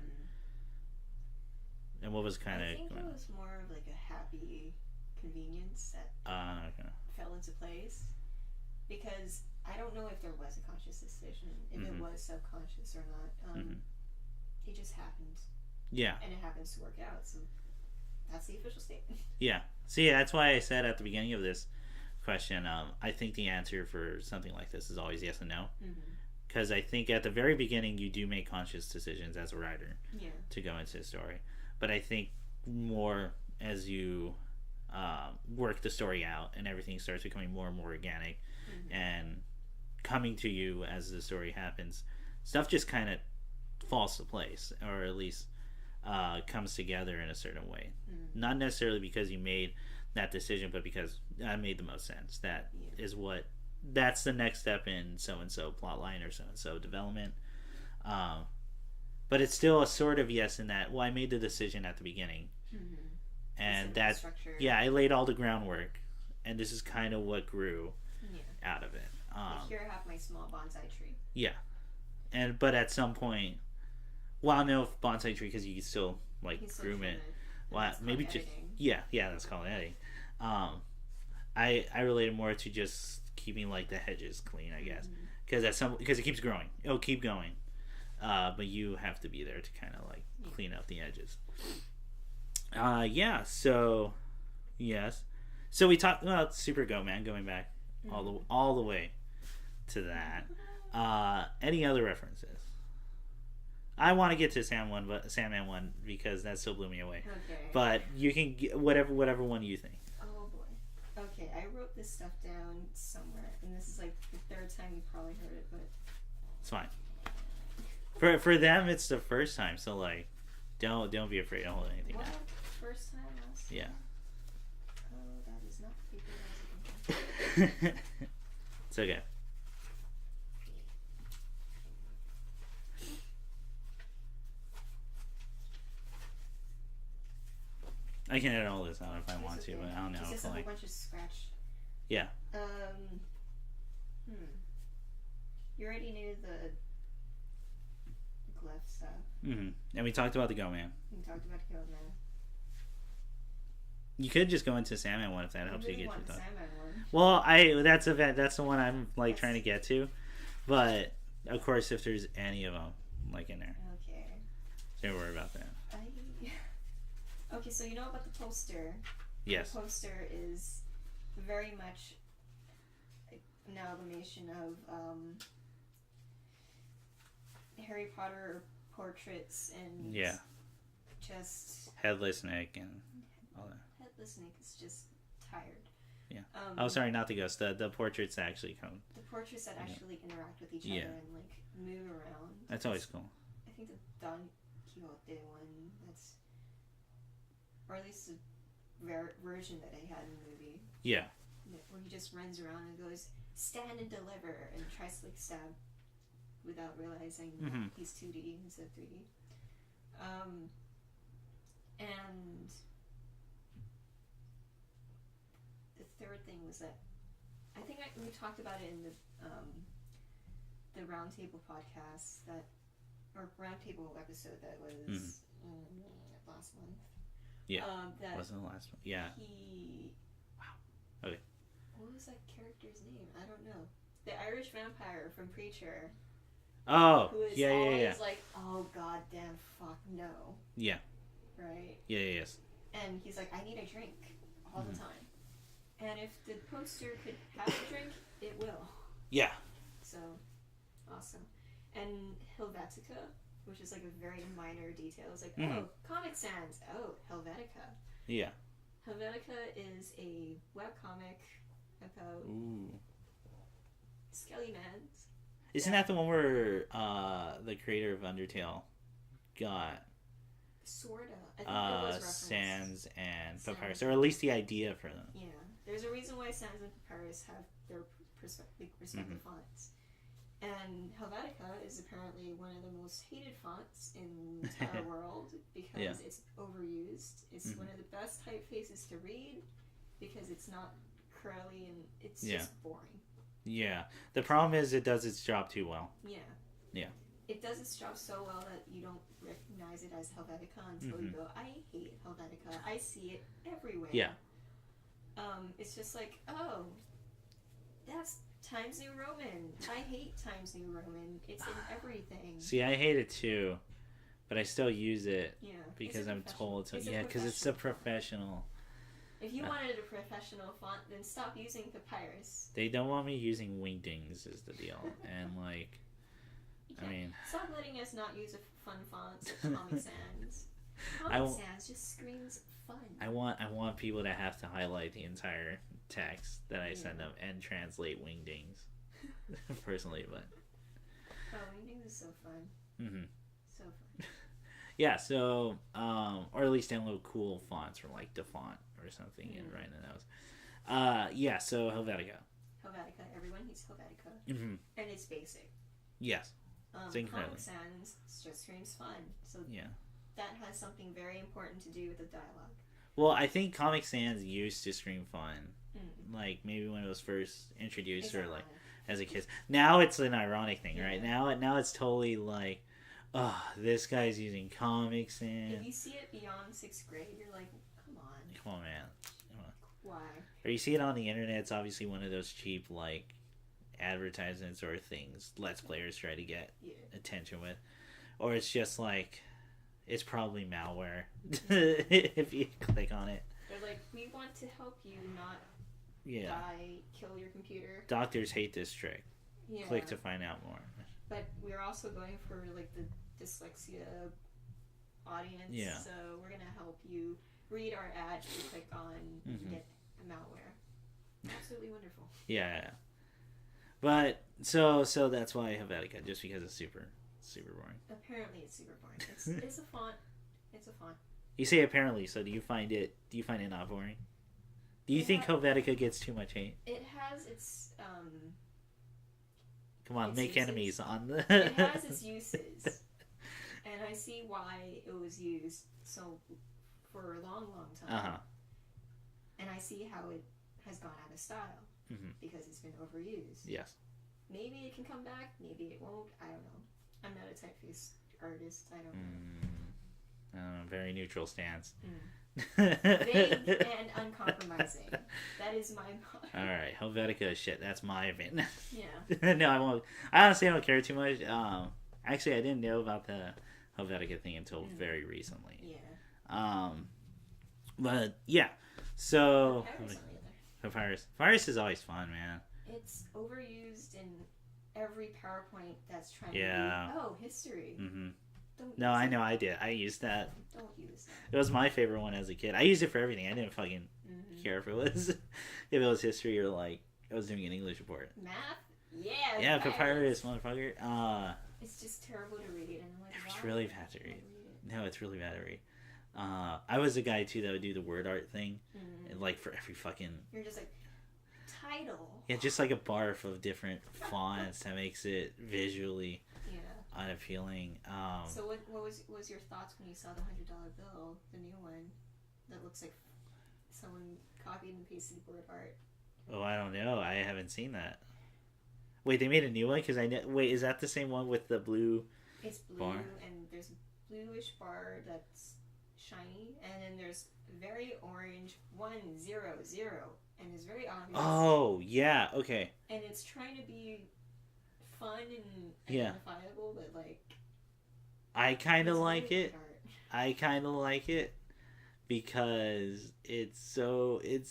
And what was kind of... I think it was more of like a happy convenience that fell into place. Because I don't know if there was a conscious decision, if it was subconscious or not. It just happened. Yeah. And it happens to work out, so that's the official statement. Yeah. See, that's why I said at the beginning of this question, I think the answer for something like this is always yes and no. Because I think at the very beginning you do make conscious decisions as a writer to go into a story. But I think more as you work the story out and everything starts becoming more and more organic and coming to you as the story happens, stuff just kind of falls to place, or at least comes together in a certain way. Not necessarily because you made that decision, but because that made the most sense. That is that's the next step in so-and-so plot line or so-and-so development. But it's still a sort of yes in that, well, I made the decision at the beginning. And that, I laid all the groundwork, and this is kind of what grew out of it. Here I have my small bonsai tree. Yeah. But at some point, well, no bonsai tree because you can still groom it. Well, maybe just that's called editing. I related more to just keeping the hedges clean, I guess, because it keeps growing. It'll keep going, but you have to be there to kind of clean up the edges. So yes, so we talked about Super Goat Man, going back all the way to that. Any other references? I want to get to Sandman 1 because that still blew me away. Okay. But you can get whatever one you think. Oh boy. Okay, I wrote this stuff down somewhere, and this is the third time you probably heard it, but it's fine. For them, it's the first time, so don't be afraid to hold anything down. First time last time? Yeah. Oh, that is not the paper I was looking for. It's okay. I can edit all this out if I want to, but I don't know. It's just a whole bunch of scratch. Yeah. You already knew the Glyph stuff. And we talked about the Go Man. We talked about the Go Man. You could just go into Sandman 1 if that helps you get your thoughts. Sandman 1. Well, that's the one I'm trying to get to, but of course if there's any of them in there. Okay. Don't worry about that. Okay, so you know about the poster. Yes. The poster is very much an amalgamation of Harry Potter portraits and just Headless Nick and all that. Headless Nick is just tired. Yeah. Sorry, not the ghost. The portraits that actually come. The portraits that actually interact with each other and move around. That's always cool. I think the Don Quixote one, that's, or at least the version that I had in the movie. Yeah. Where he just runs around and goes, stand and deliver, and tries to like stab without realizing Mhm. he's 2D instead of 3D. And the third thing was that I think we talked about it in the roundtable podcast or roundtable episode that was last month. Yeah, that wasn't the last one. Yeah. Okay. What was that character's name? I don't know. The Irish vampire from Preacher. Oh, who is yeah. always like, oh goddamn fuck no. Yeah. Right? Yeah, yes. And he's like, I need a drink all the time. And if the poster could have a drink, it will. Yeah. So, awesome. And Helvetica, which is like a very minor detail. It's like, oh, Comic Sans. Oh, Helvetica. Yeah. Helvetica is a webcomic about Skellymans. Isn't that the one where the creator of Undertale got sorta? I think there was reference. Sans and Papyrus, or at least the idea for them. Yeah, there's a reason why Sans and Papyrus have their respective fonts. And Helvetica is apparently one of the most hated fonts in the entire world because it's overused. It's one of the best typefaces to read because it's not curly and it's just boring. Yeah. The problem is it does its job too well. Yeah. Yeah. It does its job so well that you don't recognize it as Helvetica until you go, I hate Helvetica. I see it everywhere. Yeah. It's just like, oh, that's Times New Roman. I hate Times New Roman. It's in everything. See, I hate it too, but I still use it because I'm told to. Yeah, because it's a professional. If you wanted a professional font, then stop using Papyrus. They don't want me using Wingdings is the deal. And like, I mean... Stop letting us not use a fun font like Comic Sans. Comic Sans just screams fun. I want people to have to highlight the entire text that I send them and translate Wingdings. Personally, but... Oh, Wingdings is so fun. Mm-hmm. So fun. Yeah, so, or at least download cool fonts from like DeFont or something and write in those. Yeah, so Helvetica. Helvetica, everyone hates Helvetica. Mm-hmm. And it's basic. Yes. It's incredible. Comic Sans just screams fun. So yeah. That has something very important to do with the dialogue. Well, I think Comic Sans used to scream fun. Like, maybe when it was first introduced or like as a kid. Now it's an ironic thing, right? Now it's totally like, oh, this guy's using Comic Sans. If you see it beyond 6th grade, you're like, come on. Come on, man. Come on. Why? Or you see it on the internet, it's obviously one of those cheap, like, advertisements or things Let's Players try to get attention with. Or it's just like, it's probably malware if you click on it. They're like, we want to help you not die, kill your computer. Doctors hate this trick. Yeah. Click to find out more. But we're also going for like the dyslexia audience. Yeah. So we're going to help you read our ad you click on and get malware. Absolutely wonderful. Yeah. But so that's why I have Helvetica, just because it's super boring. Apparently it's super boring. It's a font. It's a font. You say apparently, so do you find it not boring? Do you think Helvetica gets too much hate? It has its come on, make uses. Enemies on the it has its uses. And I see why it was used so for a long time. And I see how it has gone out of style because it's been overused. Yes. Maybe it can come back, maybe it won't. I don't know. I'm not a typeface artist. I don't know. Very neutral stance. Vague and uncompromising. That is my motto. Alright, Helvetica is shit. That's my opinion. Yeah. No, I won't. I honestly don't care too much. Actually, I didn't know about the Helvetica thing until very recently. Yeah. But yeah. So Papyrus is always fun, man. It's overused in every PowerPoint that's trying to be history. No, I know I did. I used that. Don't use that. It was my favorite one as a kid. I used it for everything. I didn't fucking care if it was history or like I was doing an English report. Math? Yeah. Yeah, Papyrus, motherfucker. It's just terrible to read, and I'm like, it's really bad to read. No, it's really bad to read. I was the guy too that would do the word art thing, and like for every fucking. You're just like. title. Yeah, just like a barf of different fonts that makes it visually unappealing. So what was your thoughts when you saw the $100 bill, the new one, that looks like someone copied and pasted board art? Oh, I don't know. I haven't seen that. Wait, they made a new one? Because wait, is that the same one with the blue? It's blue, bar? And there's a bluish bar that's shiny, and then there's very orange 100, and it's very obvious. Oh yeah, okay. And it's trying to be fun and identifiable, but like. I kind of like it. I kind of like it because it's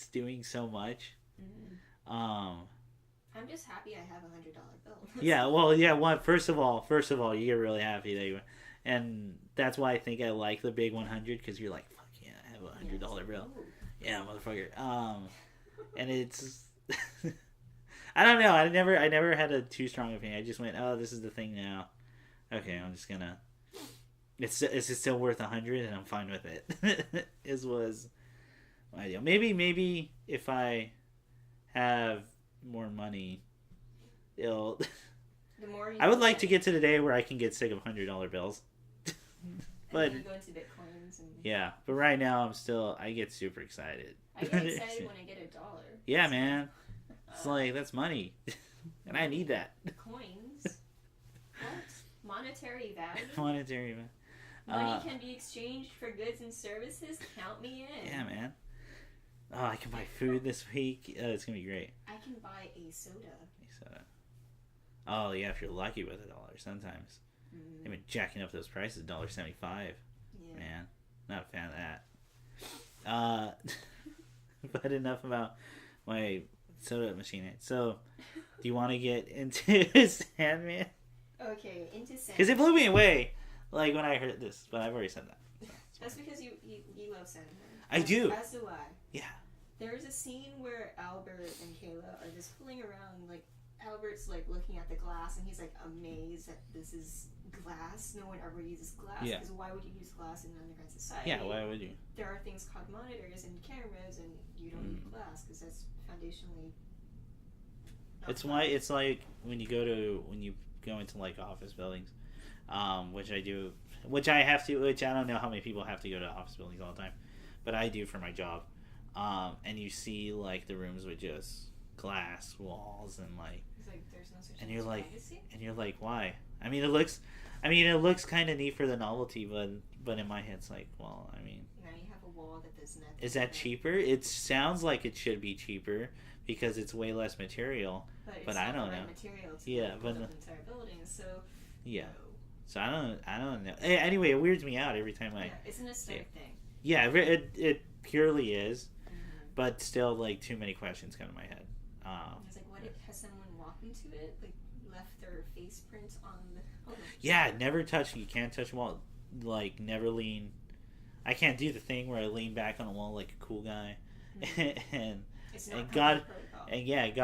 doing so much. Mm-hmm. I'm just happy I have $100 bill. Yeah, well, yeah. First of all, you get really happy that and that's why I think I like the big 100 because you're like, fuck yeah, I have $100 bill. Ooh. Yeah, motherfucker. And it's, I don't know. I never had a too strong opinion. I just went, oh, this is the thing now. Okay, I'm just gonna. It's still worth 100, and I'm fine with it. Was my deal. Maybe if I have more money, it'll. I would like to get to the day where I can get sick of $100 bills. But and then you go into Bitcoins and. Yeah, but right now I get super excited. I get excited when I get $1. Yeah, man. It's like, that's money. And I need that. Coins? What? Monetary value? Monetary value. Money can be exchanged for goods and services? Count me in. Yeah, man. Oh, I can buy food this week. It's going to be great. I can buy a soda. Oh, yeah, if you're lucky with $1 sometimes. Mm-hmm. They've been jacking up those prices, $1.75. Yeah. Man, not a fan of that. But enough about my soda machine. So, do you want to get into Sandman? Okay, into Sandman. Because it blew me away, like, when I heard this, but I've already said that. So that's because you love Sandman. I do. As do I. Yeah. There's a scene where Albert and Kayla are just fooling around, like, Albert's, like, looking at the glass, and he's, like, amazed that this is glass. No one ever uses glass. Yeah. Because why would you use glass in an underground society? Yeah, why would you? There are things called monitors and cameras, and you don't need glass, because that's foundationally... It's why it's like when you go into like office buildings, which I do, which I don't know how many people have to go to office buildings all the time, but I do for my job. And you see like the rooms with just glass walls and like, there's no such and you're like, why? I mean, it looks kind of neat for the novelty, but in my head it's like, well, I mean, now you have a wall that does nothing. Is that cheaper? It sounds like it should be cheaper because it's way less material. But I don't know. Material to but build up entire buildings, so yeah. So I don't know. Anyway, it weirds me out every time it's an aesthetic thing. Yeah, it purely is, but still, like, too many questions come to my head. It's like, what if has someone walked into it, like left their face print on the? Yeah, never touch. You can't touch a wall. Like, never lean. I can't do the thing where I lean back on a wall like a cool guy, and God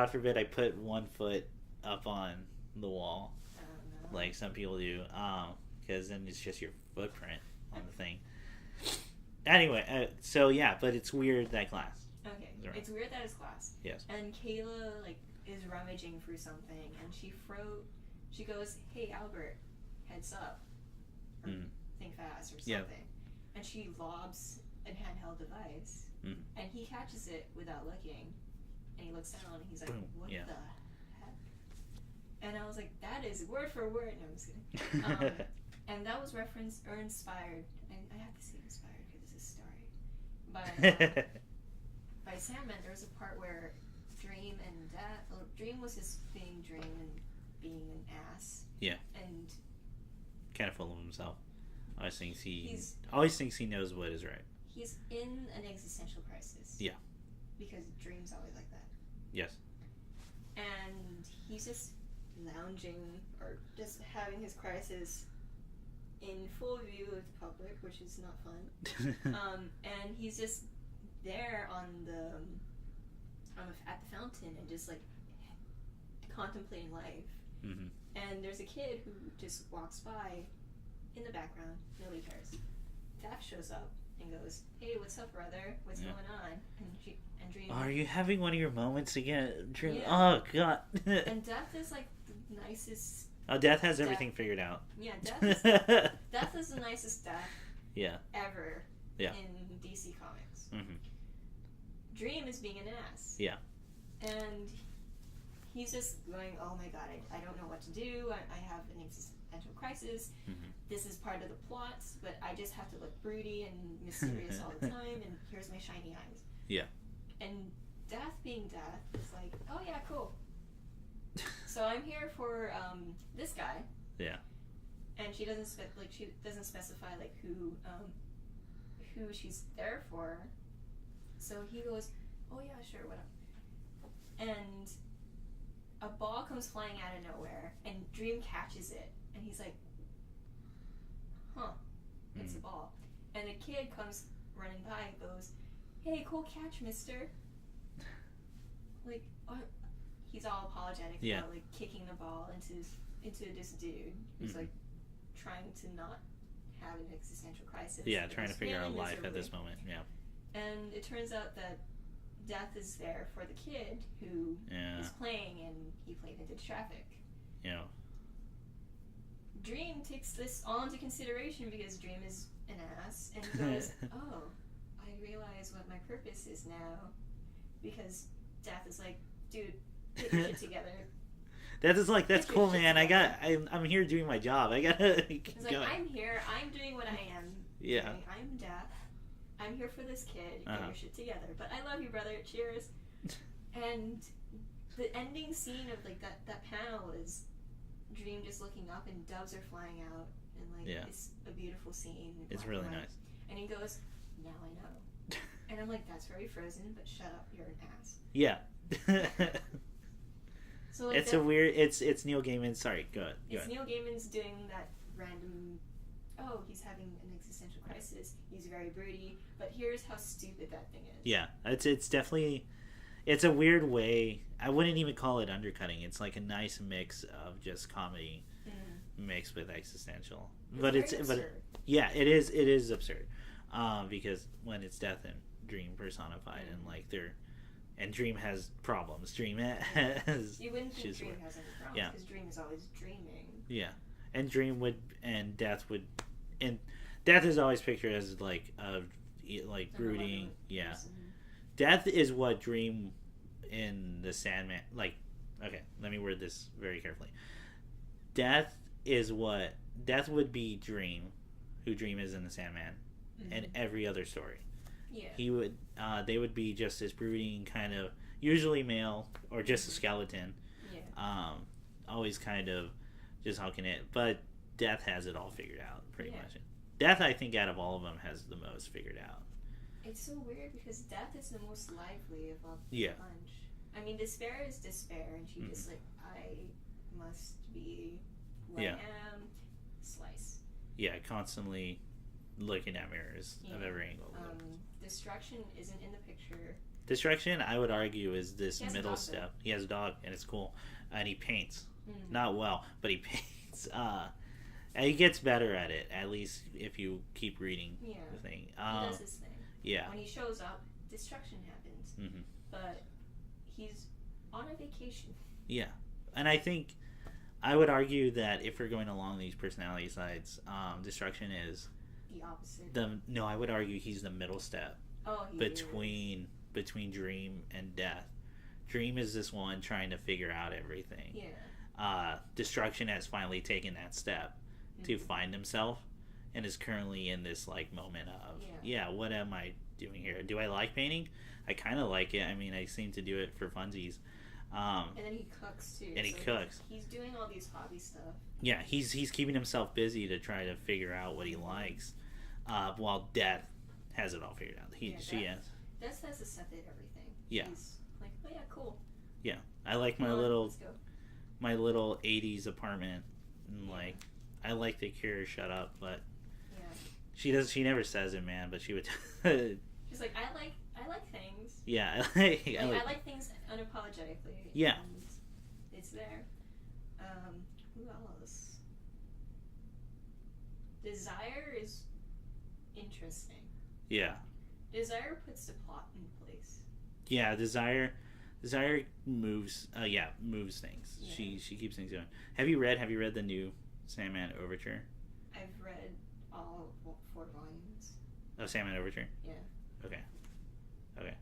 forbid I put one foot up on the wall, like some people do, because then it's just your footprint on the thing. Anyway, so yeah, but it's weird that glass. Okay, it's weird that it's glass. Yes. And Kayla is rummaging through something, and she goes, "Hey Albert, heads up, or think fast or something." Yeah. And she lobs a handheld device, and he catches it without looking, and he looks down, and he's like, "What the heck?" And I was like, "That is word for word." No, I'm just kidding. And that was referenced or inspired, and I have to say inspired because it's a story. By Sandman, there was a part where Dream was just being Dream and being an ass. Yeah. And kind of full of himself. Always thinks he knows what is right. He's in an existential crisis. Yeah. Because Dream's always like that. Yes. And he's just lounging or just having his crisis in full view of the public, which is not fun. And he's just there at the fountain and just like contemplating life. Mm-hmm. And there's a kid who just walks by in the background. Nobody cares. Daft shows up and goes, "Hey, what's up, brother? What's going on?" And Dream. Are you having one of your moments again, Dream? Yeah. Oh God. And Death is like the nicest. Oh, Death has everything figured out. Yeah, Death is the nicest Death. Yeah. Ever. Yeah. In DC Comics. Mm-hmm. Dream is being an ass. Yeah. And he's just going, "Oh my God, I don't know what to do. I have an existential crisis. Mm-hmm. This is part of the plot, but I just have to look broody and mysterious all the time, and here's my shiny eyes." Yeah. And Death being Death is like, "Oh yeah, cool. So I'm here for this guy." Yeah. And she doesn't specify like who she's there for. So he goes, "Oh yeah, sure, whatever." And a ball comes flying out of nowhere, and Dream catches it, and he's like, "Huh, it's a ball." And a kid comes running by and goes, "Hey, cool catch, mister." Like, he's all apologetic about like kicking the ball into this dude who's like trying to not have an existential crisis. Yeah, trying to figure out life at this moment. Yeah. And it turns out that Death is there for the kid who is playing, and he played into traffic. Yeah. Dream takes this all into consideration because Dream is an ass, and goes, "Oh, I realize what my purpose is now." Because Death is like, "Dude, get your shit together." That is like, that's cool, man. I'm here doing my job. I gotta. He's like, "I'm here. I'm doing what I am. Yeah. Doing. I'm Death. I'm here for this kid. Get your shit together. But I love you, brother. Cheers." And the ending scene of like that panel is Dream just looking up and doves are flying out, and like it's a beautiful scene. It's really nice. And he goes, "Now I know." And I'm like, "That's very Frozen, but shut up, you're an ass." Yeah. So like it's a weird. It's Neil Gaiman. Sorry, go ahead. It's Neil Gaiman's doing that random. Oh, he's having an existential crisis. He's very broody, but here's how stupid that thing is. Yeah, it's definitely. It's a weird way. I wouldn't even call it undercutting. It's like a nice mix of just comedy mixed with existential. But it is absurd. Because when it's Death and Dream personified, and like and Dream has problems. Dream has. You wouldn't think Dream has any problems because Dream is always dreaming. Yeah, and Death is always pictured as like brooding. Yeah, person. Death is what Dream in the Sandman. Like, okay, let me word this very carefully. Death would be Dream, who Dream is in the Sandman, and every other story. Yeah. He would. They would be just this brooding kind of, usually male or just a skeleton. Yeah. Always kind of just hulking it, but Death has it all figured out pretty much. Death, I think, out of all of them, has the most figured out. It's so weird because Death is the most lively of all the bunch. I mean, Despair is Despair, and she just like, I must be who I am. Slice. Yeah, constantly looking at mirrors of every angle. Destruction isn't in the picture. Destruction, I would argue, is this middle step. He has a dog, and it's cool. And he paints. Not well, but he paints. And he gets better at it, at least if you keep reading the thing. He does his thing. Yeah. When he shows up, destruction happens. But he's on a vacation. Yeah. And I think I would argue that if we're going along these personality sides, destruction is the opposite. No, I would argue he's the middle step between Dream and Death. Dream is this one trying to figure out everything. Yeah. Destruction has finally taken that step to find himself, and is currently in this like moment of what am I doing here? Do I like painting? I kind of like it. I mean, I seem to do it for funsies. And then he cooks too. And he cooks. He's doing all these hobby stuff. Yeah, he's keeping himself busy to try to figure out what he likes, while Death has it all figured out. Death has accepted everything. Yeah. He's like, oh yeah, cool. Yeah, I like my little 80s apartment, and like I like the Cure Shut Up, but she never says it, man, but she would. She's like, I like things. Yeah, I like things unapologetically. Yeah. And it's there. Who else? Desire is interesting. Yeah. Desire puts the plot in place. Yeah, Desire moves moves things. Yeah. She keeps things going. Have you read the new Sandman Overture? I've read all 4 volumes. Oh, Sandman Overture? Yeah. Okay.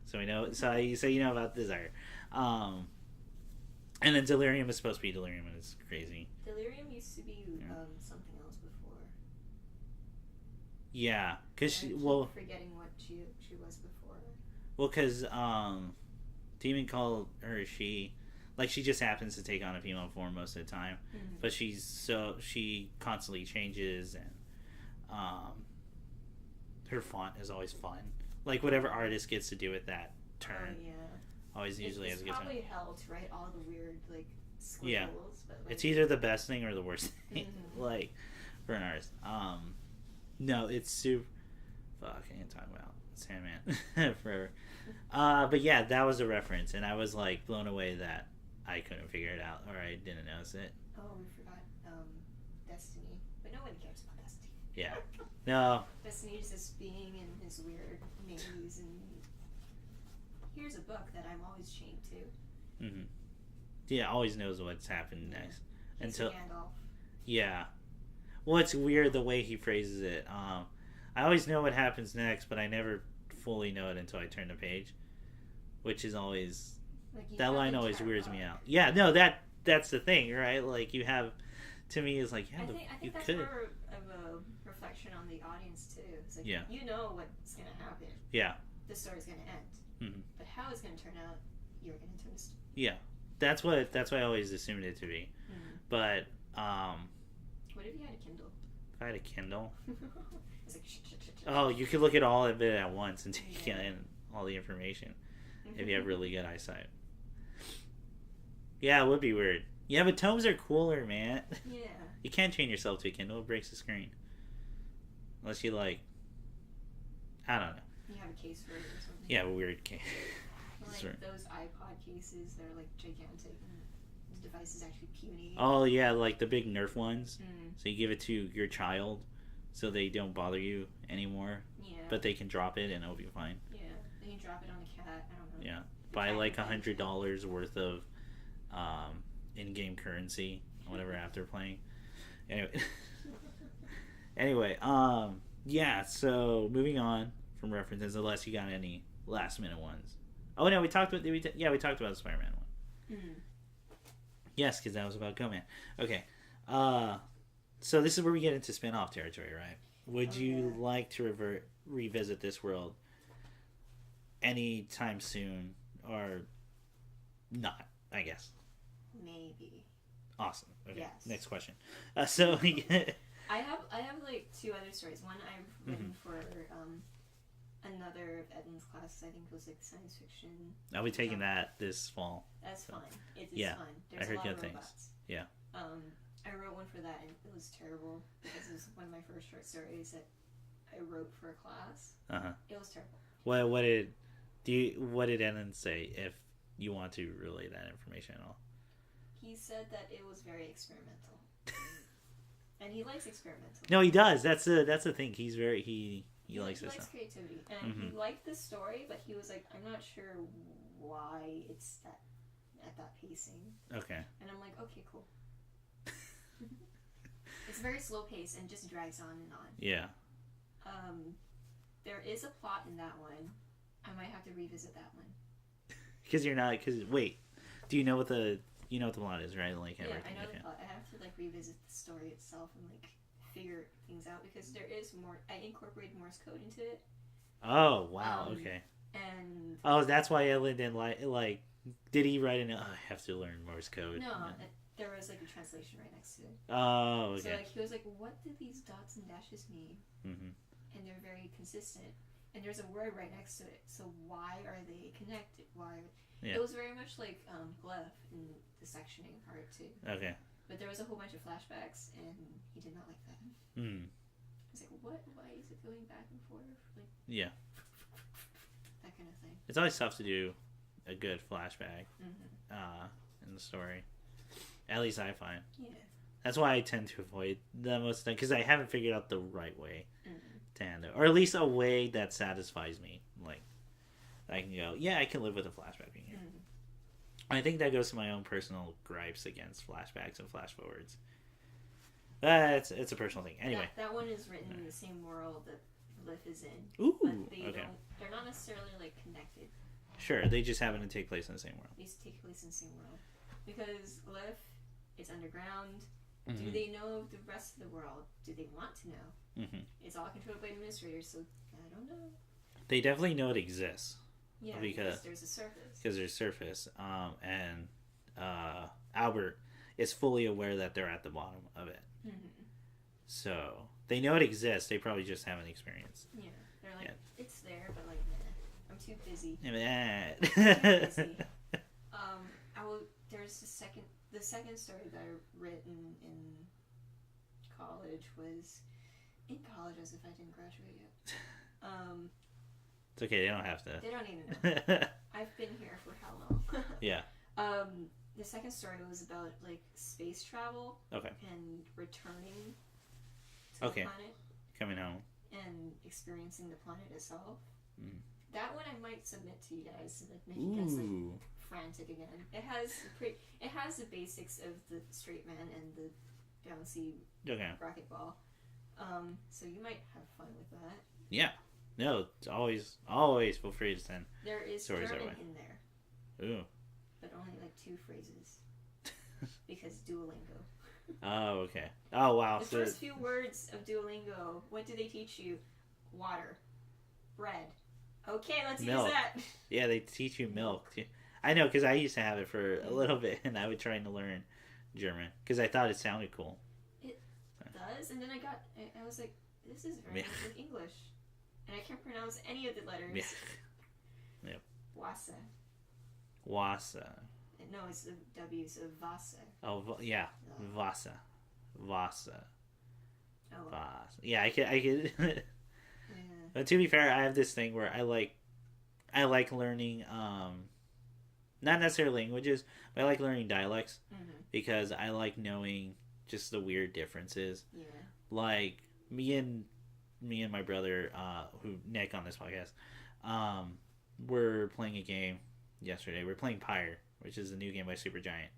So we know so you know about Desire. And then Delirium is supposed to be Delirium, and it's crazy. Delirium used to be something else before. Yeah, because she forgetting what she was before. Well, because Demon called her she just happens to take on a female form most of the time, but she constantly changes, and her font is always fun. Like whatever artist gets to do with that turn. Oh, yeah. Always usually has a good time. It's probably hell to write all the weird squiggles. Yeah. But, it's either the best thing or the worst thing. Like for an artist. No, it's super. Fuck, I can't talk about Sandman forever. But yeah, that was a reference, and I was like blown away that I couldn't figure it out, or I didn't notice it. Oh, we forgot Destiny, but nobody cares about Destiny. Yeah. No. Destiny is just being in his weird maze, and here's a book that I'm always chained to. Mm-hmm. Yeah, always knows what's happening next. Until Gandalf. Yeah. Well, it's weird the way he phrases it. I always know what happens next, but I never fully know it until I turn the page, which is always that line always weirds me out. Yeah, no, that's the thing, right? Like you have, to me, is like I think that's more of a reflection on the audience too. It's like you know what's gonna happen. Yeah. The story's gonna end. Mm-hmm. But how it's gonna turn out, you're gonna twist. Yeah, that's what I always assumed it to be. Mm-hmm. But what if you had a Kindle? If I had a Kindle. It's like oh, you could look at all of it at once and take in all the information if you have really good eyesight. Yeah, it would be weird. Yeah, but tomes are cooler, man. Yeah. You can't chain yourself to a Kindle; it breaks the screen. Unless you I don't know. You have a case for it or something. Yeah, a weird case. Like those iPod cases, they're like gigantic, and the device is actually puny. Oh yeah, like the big Nerf ones. So you give it to your child, so they don't bother you anymore. Yeah. But they can drop it and it'll be fine. Yeah, they can drop it on a cat. I don't know. Yeah, buy like $100 worth of in-game currency, whatever after playing. Anyway, yeah. So moving on from references, unless you got any last minute ones. Oh no, we talked about we talked about the Spider-Man one. Mm-hmm. Yes, because that was about Go Man. Okay, so this is where we get into spin-off territory, right? Would you like to revisit this world anytime soon, or not? I guess. Maybe. Awesome. Okay. Yes. Next question. So. I have like 2 other stories. One I've written for another of Edwin's classes. I think it was like science fiction. I'll be taking that this fall. That's fine. It's fun. I heard good things. Yeah. I wrote one for that and it was terrible because it was one of my first short stories that I wrote for a class. It was terrible. What did Edwin say, if you want to relay that information at all? He said that it was very experimental. And he likes experimental. No, he does. That's the thing. He's very he likes this stuff. He likes creativity, and he liked the story, but he was like, I'm not sure why it's at that pacing. Okay. And I'm like, okay, cool. It's very slow paced and just drags on and on. Yeah. There is a plot in that one. I might have to revisit that one. Wait, do you know what the plot is, right? Like everything. Yeah, I know the plot. I have to revisit the story itself and figure things out because there is more. I incorporated Morse code into it. Oh wow! Okay. And that's why Ellen didn't like. Did he write in? I have to learn Morse code. No, there was a translation right next to it. Oh, okay. So he was like, "What do these dots and dashes mean?" Mm-hmm. And they're very consistent. And there's a word right next to it. So why are they connected? Why? Yeah. It was very much like Glyph in the sectioning part too. Okay. But there was a whole bunch of flashbacks, and he did not like that. I was like, "What? Why is it going back and forth?" Yeah. That kind of thing. It's always tough to do a good flashback in the story. At least I find. Yeah. That's why I tend to avoid the most of them, because I haven't figured out the right way to handle, or at least a way that satisfies me. Like I can go, yeah, I can live with a flashback being here. I think that goes to my own personal gripes against flashbacks and flash forwards. It's a personal thing. Anyway, that one is written in the same world that Glyph is in. Ooh, but they're not necessarily like connected. Sure, they just happen to take place in the same world. These take place in the same world because Glyph is underground. Do they know the rest of the world? Do they want to know? It's all controlled by administrators, so I don't know. They definitely know it exists. Yeah, because there's a surface. Because there's surface, and Albert is fully aware that they're at the bottom of it. So they know it exists. They probably just haven't experienced. Yeah, they're like, it's there, but like, nah, I'm too busy. There's the second story that I written in college was in college as if I didn't graduate yet. It's okay. They don't have to. They don't even know. I've been here for how long? Yeah. The second story was about like space travel. Okay. And returning to the planet. Coming home. And experiencing the planet itself. That one I might submit to you guys to like make you guys like frantic again. It has the basics of the straight man and the bouncy racquetball. So you might have fun with that. Yeah. No, it's always feel free to send. There is German in there. Ooh. But only like 2 phrases. Because Duolingo. Oh, okay. Oh, wow. The first few words of Duolingo, what do they teach you? Water. Bread. Okay, let's use that. Yeah, they teach you milk. I know, because I used to have it for a little bit, and I was trying to learn German, because I thought it sounded cool. It does, and then I was like, this is very much like English. And I can't pronounce any of the letters. Yep. Wasa. No, it's the W, so Vasa. Oh, yeah. Vasa. Oh. Vasa. Yeah, I could. But to be fair, I have this thing where I like learning, not necessarily languages, but I like learning dialects because I like knowing just the weird differences. Yeah. Like me and my brother, Nick on this podcast, we're playing a game yesterday. We're playing Pyre, which is the new game by Supergiant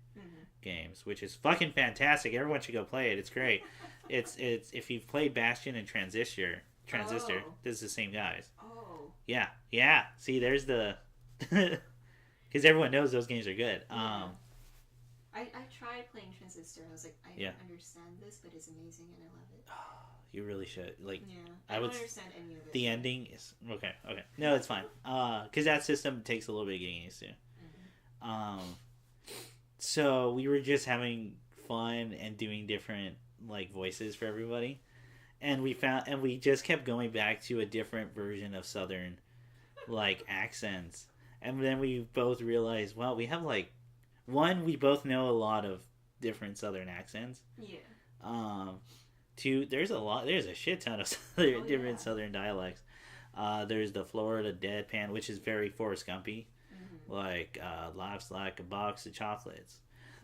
Games, which is fucking fantastic. Everyone should go play it. It's great. It's if you've played Bastion and Transistor, this is the same guys. Oh. Yeah. See, there's the because everyone knows those games are good. Yeah. I tried playing Transistor. I was like, I don't understand this, but it's amazing and I love it. You really should. Like, I don't understand any of it. The ending is okay. No, it's fine. Because that system takes a little bit of getting used to. So we were just having fun and doing different like voices for everybody, and we just kept going back to a different version of Southern like accents, and then we both realized, well, we have like we both know a lot of different Southern accents. Yeah. 2, there's a shit ton of different Southern dialects. There's the Florida deadpan, which is very Forrest Gumpy, like life's like a box of chocolates.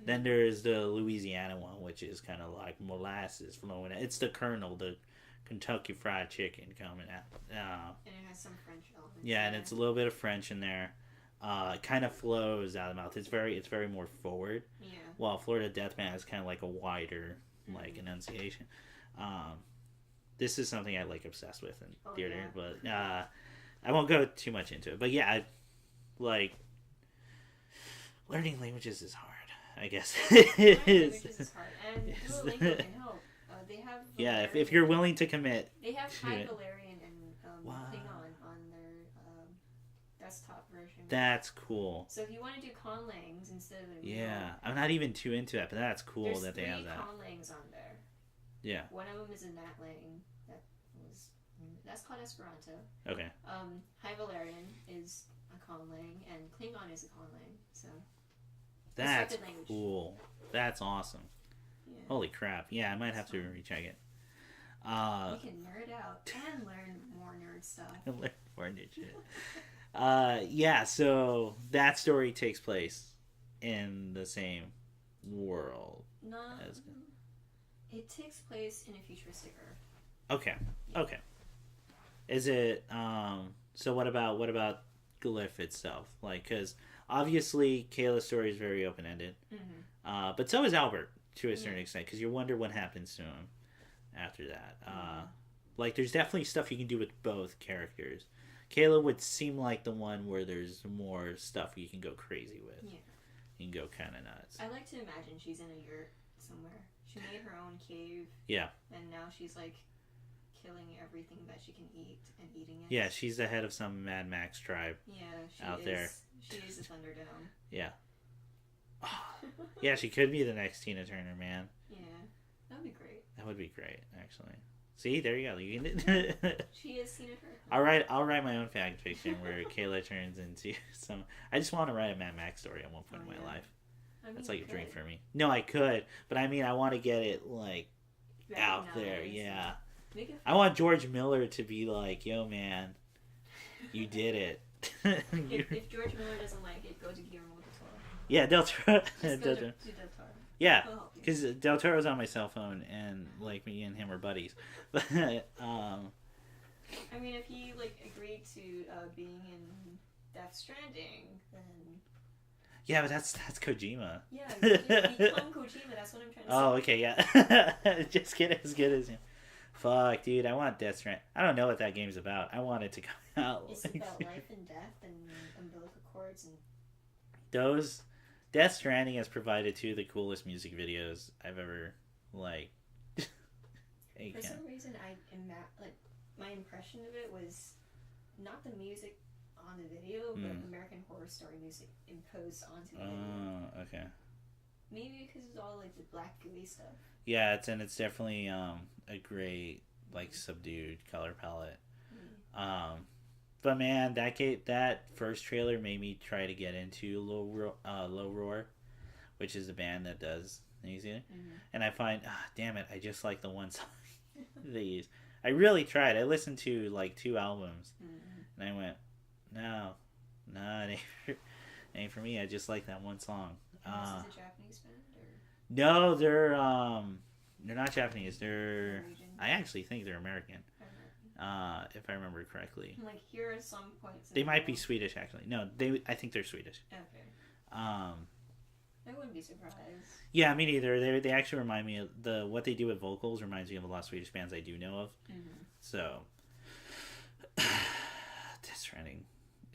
Then there's the Louisiana one, which is kind of like molasses flowing out. It's the Colonel, the Kentucky Fried Chicken coming out. And it has some French elements. Yeah, and it's a little bit of French in there. It kind of flows out of the mouth. It's very more forward. Yeah. While Florida Deathman is kind of like a wider like enunciation. This is something I like obsessed with in theater, but I won't go too much into it. But yeah, learning languages is hard, I guess. Learning languages is hard, and Duolingo can help. They have Valerian, if you're willing to commit. They have High Valerian and Klingon on their desktop version. That's cool. So if you want to do conlangs instead of I'm not even too into that, but that's cool that they have that. There's 3 conlangs on there. Yeah. One of them is a Natlang that's called Esperanto. Okay. High Valerian is a conlang and Klingon is a conlang. So that's cool. That's awesome. Yeah. Holy crap! Yeah, I might have to recheck it. We can nerd out and learn more nerd stuff. Learn more nerd shit. Yeah. So that story takes place in the same world. No. It takes place in a futuristic Earth. Okay. Yeah. Okay. Is it so what about Glyph itself? Like cuz obviously Kayla's story is very open-ended. But so is Albert to a certain extent cuz you wonder what happens to him after that. Like there's definitely stuff you can do with both characters. Kayla would seem like the one where there's more stuff you can go crazy with. Yeah. You can go kind of nuts. I like to imagine she's in a yurt somewhere. She made her own cave. Yeah. And now she's like killing everything that she can eat and eating it. Yeah, she's the head of some Mad Max tribe. Yeah, there. She is the Thunderdome. Yeah. Yeah, she could be the next Tina Turner, man. Yeah, that would be great. That would be great, actually. See, there you go. You can... She is Tina Turner. I'll write my own fan fiction where Kayla turns into some. I just want to write a Mad Max story at one point in my life. I mean, that's like a dream for me. No, I could, but I mean, I want to get it like out there. Yeah. I want George Miller to be like, "Yo, man, you did it." if George Miller doesn't like it, go to Guillermo del Toro. Yeah, Del Toro. Just go to Del Toro. Yeah, because Del Toro's on my cell phone, and like me and him are buddies. But I mean, if he like agreed to being in Death Stranding, then yeah, but that's Kojima. Yeah, become Kojima. That's what I'm trying to say. Oh, okay, yeah. Just get as good as him. Fuck, dude, I want Death Stranding. I don't know what that game's about. I want it to come out. It's about life and death and umbilical cords and those. Death Stranding has provided two of the coolest music videos I've ever like. For some reason, my impression of it was not the music on the video, but American Horror Story music imposed onto the video. Oh, okay. Maybe because it's all like the black gooey stuff. Yeah, it's definitely a great like subdued color palette. But man, that first trailer made me try to get into Low Roar, which is the band that does music, and I find damn it, I just like the one song they use. I really tried. I listened to like 2 albums, and I went, no, it ain't for me. I just like that one song. Is this a Japanese band? Or? No, they're not Japanese. They're Norwegian. I actually think they're American. If I remember correctly. Like here are some points. They might be Swedish actually. No, I think they're Swedish. Okay. I wouldn't be surprised. Yeah, me neither. They actually remind me of what they do with vocals reminds me of a lot of Swedish bands I do know of. So, Death Stranding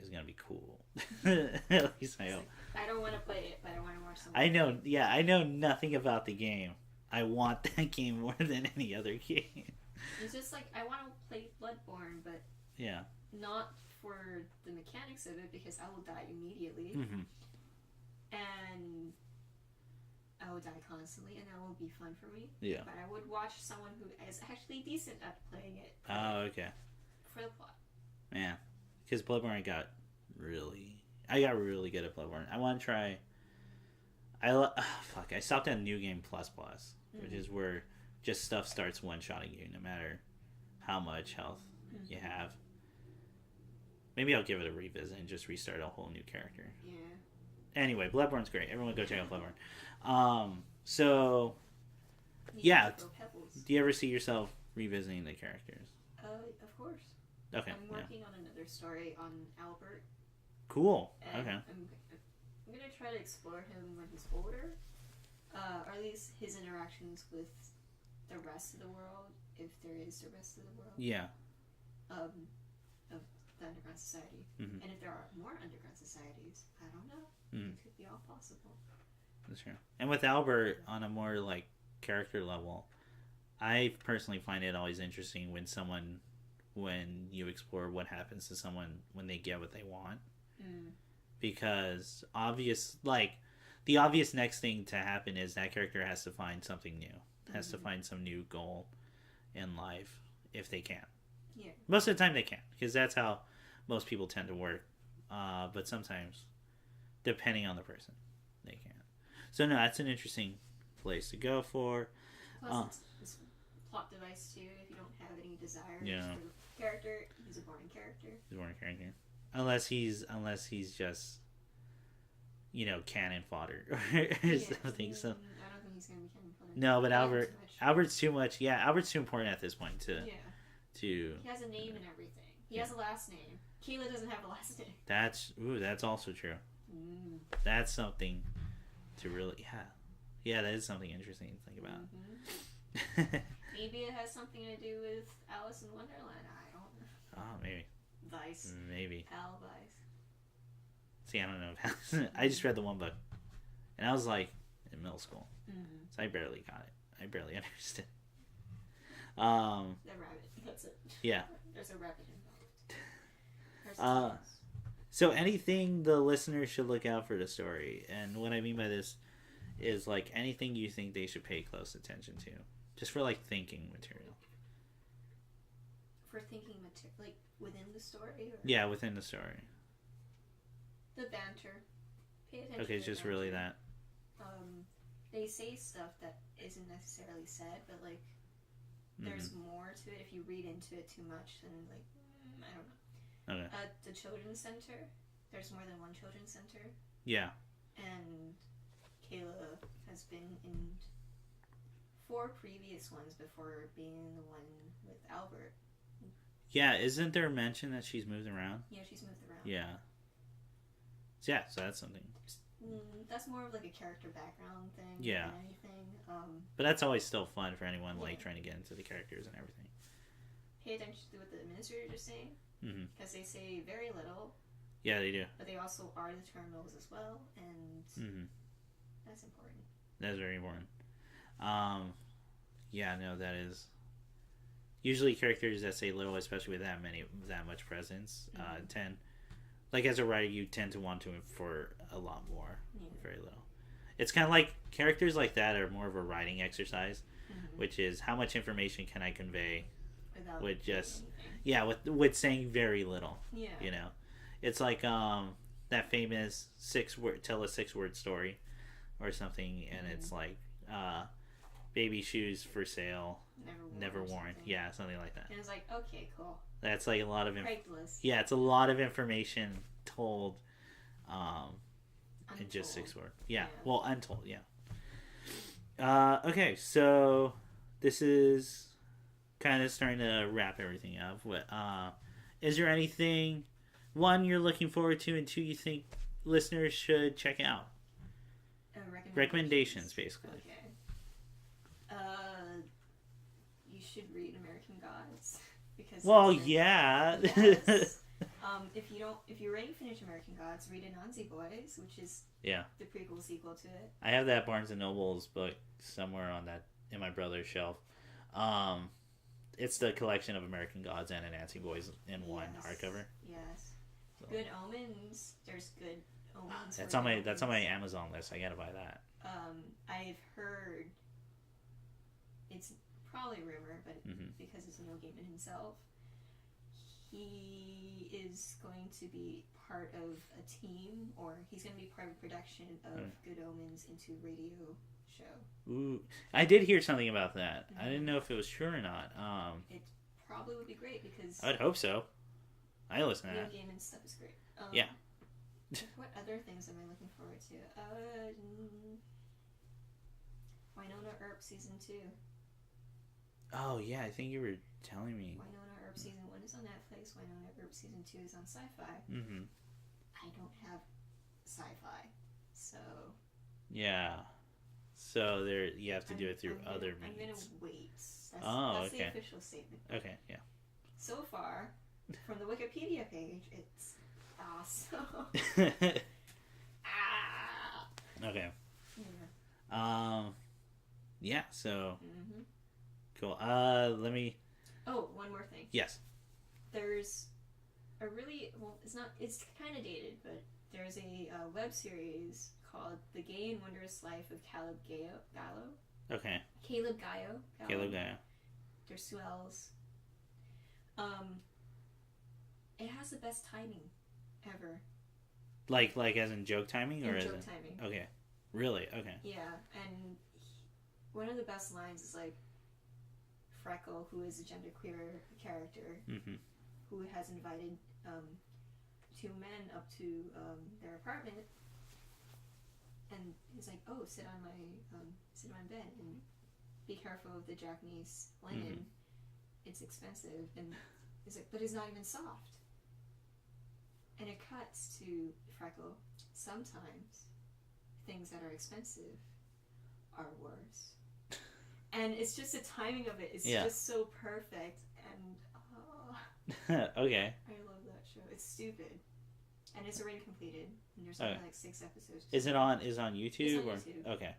is gonna be cool. At least I hope. I don't want to play it, but I want to watch something. I know. Yeah, I know nothing about the game. I want that game more than any other game. It's just like I want to play Bloodborne, but yeah, not for the mechanics of it because I will die immediately, and I will die constantly, and that won't be fun for me. Yeah, but I would watch someone who is actually decent at playing it. Oh, okay. For the plot. Man, because Bloodborne I got really good at Bloodborne. I want to try. I stopped at New Game Plus, which is where just stuff starts one-shotting you no matter how much health you have. Maybe I'll give it a revisit and just restart a whole new character. Yeah. Anyway, Bloodborne's great. Everyone go check out Bloodborne. So, yeah. Do you ever see yourself revisiting the characters? Of course. Okay. I'm working on another story on Albert. Cool. And okay. I'm going to try to explore him when he's older. Or at least his interactions with the rest of the world, if there is the rest of the world. Yeah. Of the underground society. And if there are more underground societies, I don't know. It could be all possible. That's true. And with Albert, on a more like character level, I personally find it always interesting when you explore what happens to someone when they get what they want. Because the obvious next thing to happen is that character has to find something new. Has to find some new goal in life if they can. Yeah. Most of the time they can, because that's how most people tend to work. But sometimes, depending on the person, they can. So no, that's an interesting place to go for. Plus, it's a plot device too. If you don't have any desires for the character, he's a boring character. He's a boring character, unless he's just, cannon fodder or something. So I don't think he's gonna be cannon fodder. No, but Albert's too much. Yeah, Albert's too important at this point to. He has a name and everything. He has a last name. Kayla doesn't have a last name. That's also true. That's something to really yeah. That is something interesting to think about. Maybe it has something to do with Alice in Wonderland. I don't know. Oh, maybe. Vice. Maybe. Al Vice. See, I don't know. I just read the one book, and I was like in middle school, so I barely got it. I barely understood. The rabbit. That's it. Yeah. There's a rabbit involved. So anything the listeners should look out for the story, and what I mean by this is like anything you think they should pay close attention to, just for like thinking material. For thinking material, like within the story. Or? Yeah, within the story. The banter. Pay attention. Okay, it's just banter. really that. They say stuff that isn't necessarily said, but like there's more to it. If you read into it too much, then like I don't know. Okay. At the children's center, there's more than one children's center. Yeah. And Kayla has been in 4 previous ones before being in the one with Albert. Yeah, isn't there a mention that she's moved around? Yeah, she's moved around. Yeah. Yeah, so that's something. That's more of like a character background thing yeah. than anything. But that's always still fun for anyone like trying to get into the characters and everything. Pay attention to what the administrators are saying. Because they say very little. Yeah, they do. But they also are the terminals as well, and that's important. That's very important. Yeah, no, that is. Usually characters that say little, especially with that much presence, tend, like as a writer, you tend to want to infer a lot more. Very little. It's kind of like characters like that are more of a writing exercise, which is how much information can I convey without with just with saying very little. Yeah. You know, it's like that famous 6-word story or something, and it's like baby shoes for sale, never worn. Yeah, something like that. And it's like, okay, cool. That's like a lot of yeah, it's a lot of information told in just 6 words. Yeah. Well, untold. Yeah. Okay, so this is kind of starting to wrap everything up. What is there anything, 1, you're looking forward to, and 2, you think listeners should check out? Recommendations, basically. Okay. You should read American Gods because. Well, yeah. Yes. If you already finished American Gods, read Anansi Boys, which is the prequel sequel to it. I have that Barnes and Noble's book somewhere in my brother's shelf. It's the collection of American Gods and Anansi Boys in one hardcover. Yes. So. Good Omens. There's Good Omens. That's on my Amazon list. I gotta buy that. I've heard. It's probably rumor, but because it's Neil Gaiman himself, he is going to be part of a team, or he's going to be part of production of Good Omens into radio show. Ooh, I did hear something about that. I didn't know if it was true or not. It probably would be great because I'd hope so. I listen to that. Neil Gaiman stuff is great. Yeah. What other things am I looking forward to? Winona Earp season 2. Oh yeah, I think you were telling me. Winona Earp season 1 is on Netflix. Winona Earp season 2 is on Sci-Fi. I don't have Sci-Fi, so. Yeah. So you have to do it through other means. I'm gonna wait. That's the official statement. Okay, yeah. So far, from the Wikipedia page, it's awesome. Okay. Yeah. Yeah. So. Cool. Let me. Oh, one more thing. Yes. There's a really it's kind of dated, but there's a web series called The Gay and Wondrous Life of Caleb Gallo. Okay. Caleb Gallo. Caleb Gallo. There's 2 L's. It has the best timing ever. Like as in joke timing, or joke timing? Okay. Really? Okay. Yeah, and one of the best lines is like, Freckle, who is a genderqueer character, who has invited 2 men up to their apartment, and he's like, "Oh, sit on my bed and be careful of the Japanese linen." it's expensive, and it's like, but it's not even soft. And it cuts to Freckle. Sometimes things that are expensive are worse. And it's just the timing of it is just so perfect. And okay. I love that show. It's stupid. And it's already completed. And there's only like 6 episodes. Is it on YouTube? It's on YouTube. Okay.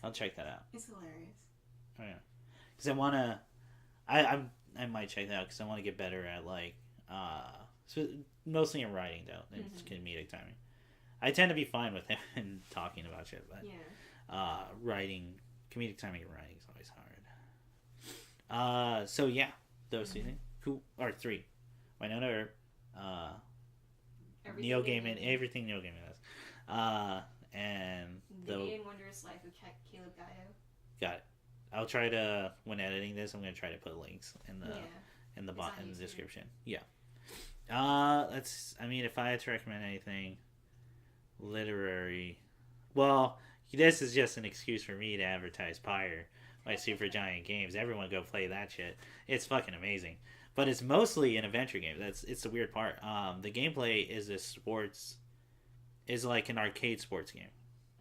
I'll check that out. It's hilarious. Oh yeah. Because I want to... I might check that out because I want to get better at like... so mostly in writing though. It's comedic timing. I tend to be fine with him and talking about shit, but writing... Comedic timing and writing is always hard. So yeah, those 2 things. Cool. Or 3. Winona Earp, Neil Gaiman, everything Neil Gaiman does. And The Alien Wondrous Life of Caleb Gallo. Got it. I'll try to, when editing this, I'm going to try to put links in the description. Yeah. If I had to recommend anything literary, well, this is just an excuse for me to advertise Pyre by Supergiant Games. Everyone go play that shit. It's fucking amazing. But it's mostly an adventure game. It's the weird part. The gameplay is like an arcade sports game.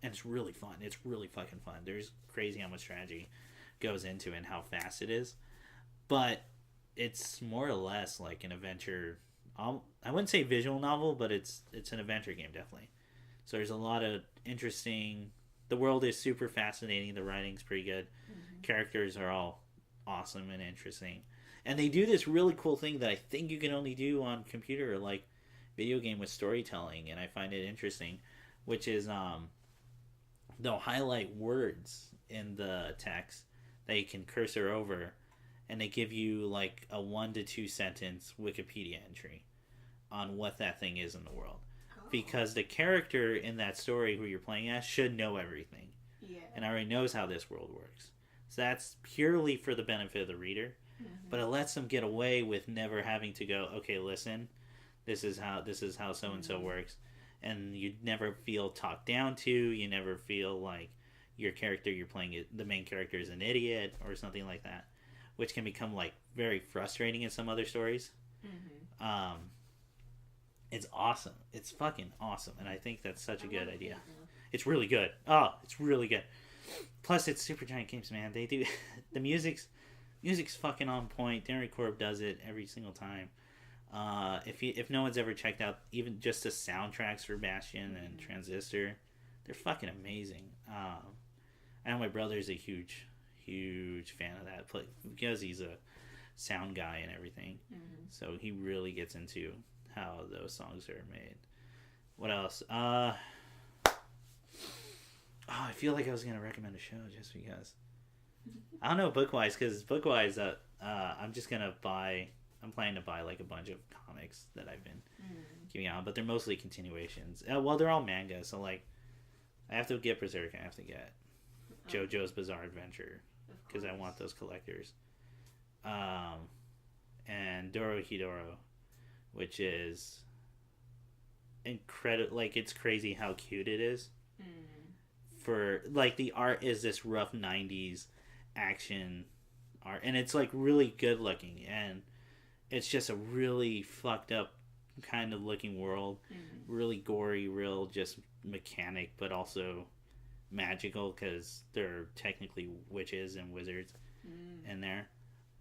And it's really fun. It's really fucking fun. There's crazy how much strategy goes into it and how fast it is. But it's more or less like an adventure. I wouldn't say visual novel, but it's an adventure game, definitely. So there's a lot of interesting... The world is super fascinating. The writing's pretty good. Characters are all awesome and interesting. And they do this really cool thing that I think you can only do on computer or like video game with storytelling, and I find it interesting, which is they'll highlight words in the text that you can cursor over, and they give you like a 1 to 2 sentence Wikipedia entry on what that thing is in the world. Because the character in that story who you're playing as should know everything. Yeah. And already knows how this world works. So that's purely for the benefit of the reader. But it lets them get away with never having to go, okay, listen, this is how so-and-so works. And you never feel talked down to. You never feel like your character you're playing, the main character, is an idiot or something like that. Which can become like very frustrating in some other stories. It's awesome. It's fucking awesome. And I think that's such a good idea. It's really good. Oh, it's really good. Plus, it's Supergiant Games, man. They do... the music's fucking on point. Darren Korb does it every single time. If no one's ever checked out even just the soundtracks for Bastion and Transistor, they're fucking amazing. I know my brother's a huge fan of that because he's a sound guy and everything. So he really gets into how those songs are made. What else? I feel like I was going to recommend a show just because. I don't know Bookwise, because Bookwise, I'm planning to buy like a bunch of comics that I've been giving out, but they're mostly continuations. Well, they're all manga, so like, I have to get Berserk, I have to get JoJo's Bizarre Adventure, because I want those collectors. And Dorohedoro, which is incredible. Like, it's crazy how cute it is. For like, the art is this rough 90s action art, and it's like really good looking, and it's just a really fucked up kind of looking world. Really gory, real just mechanic, but also magical, because they're technically witches and wizards in there.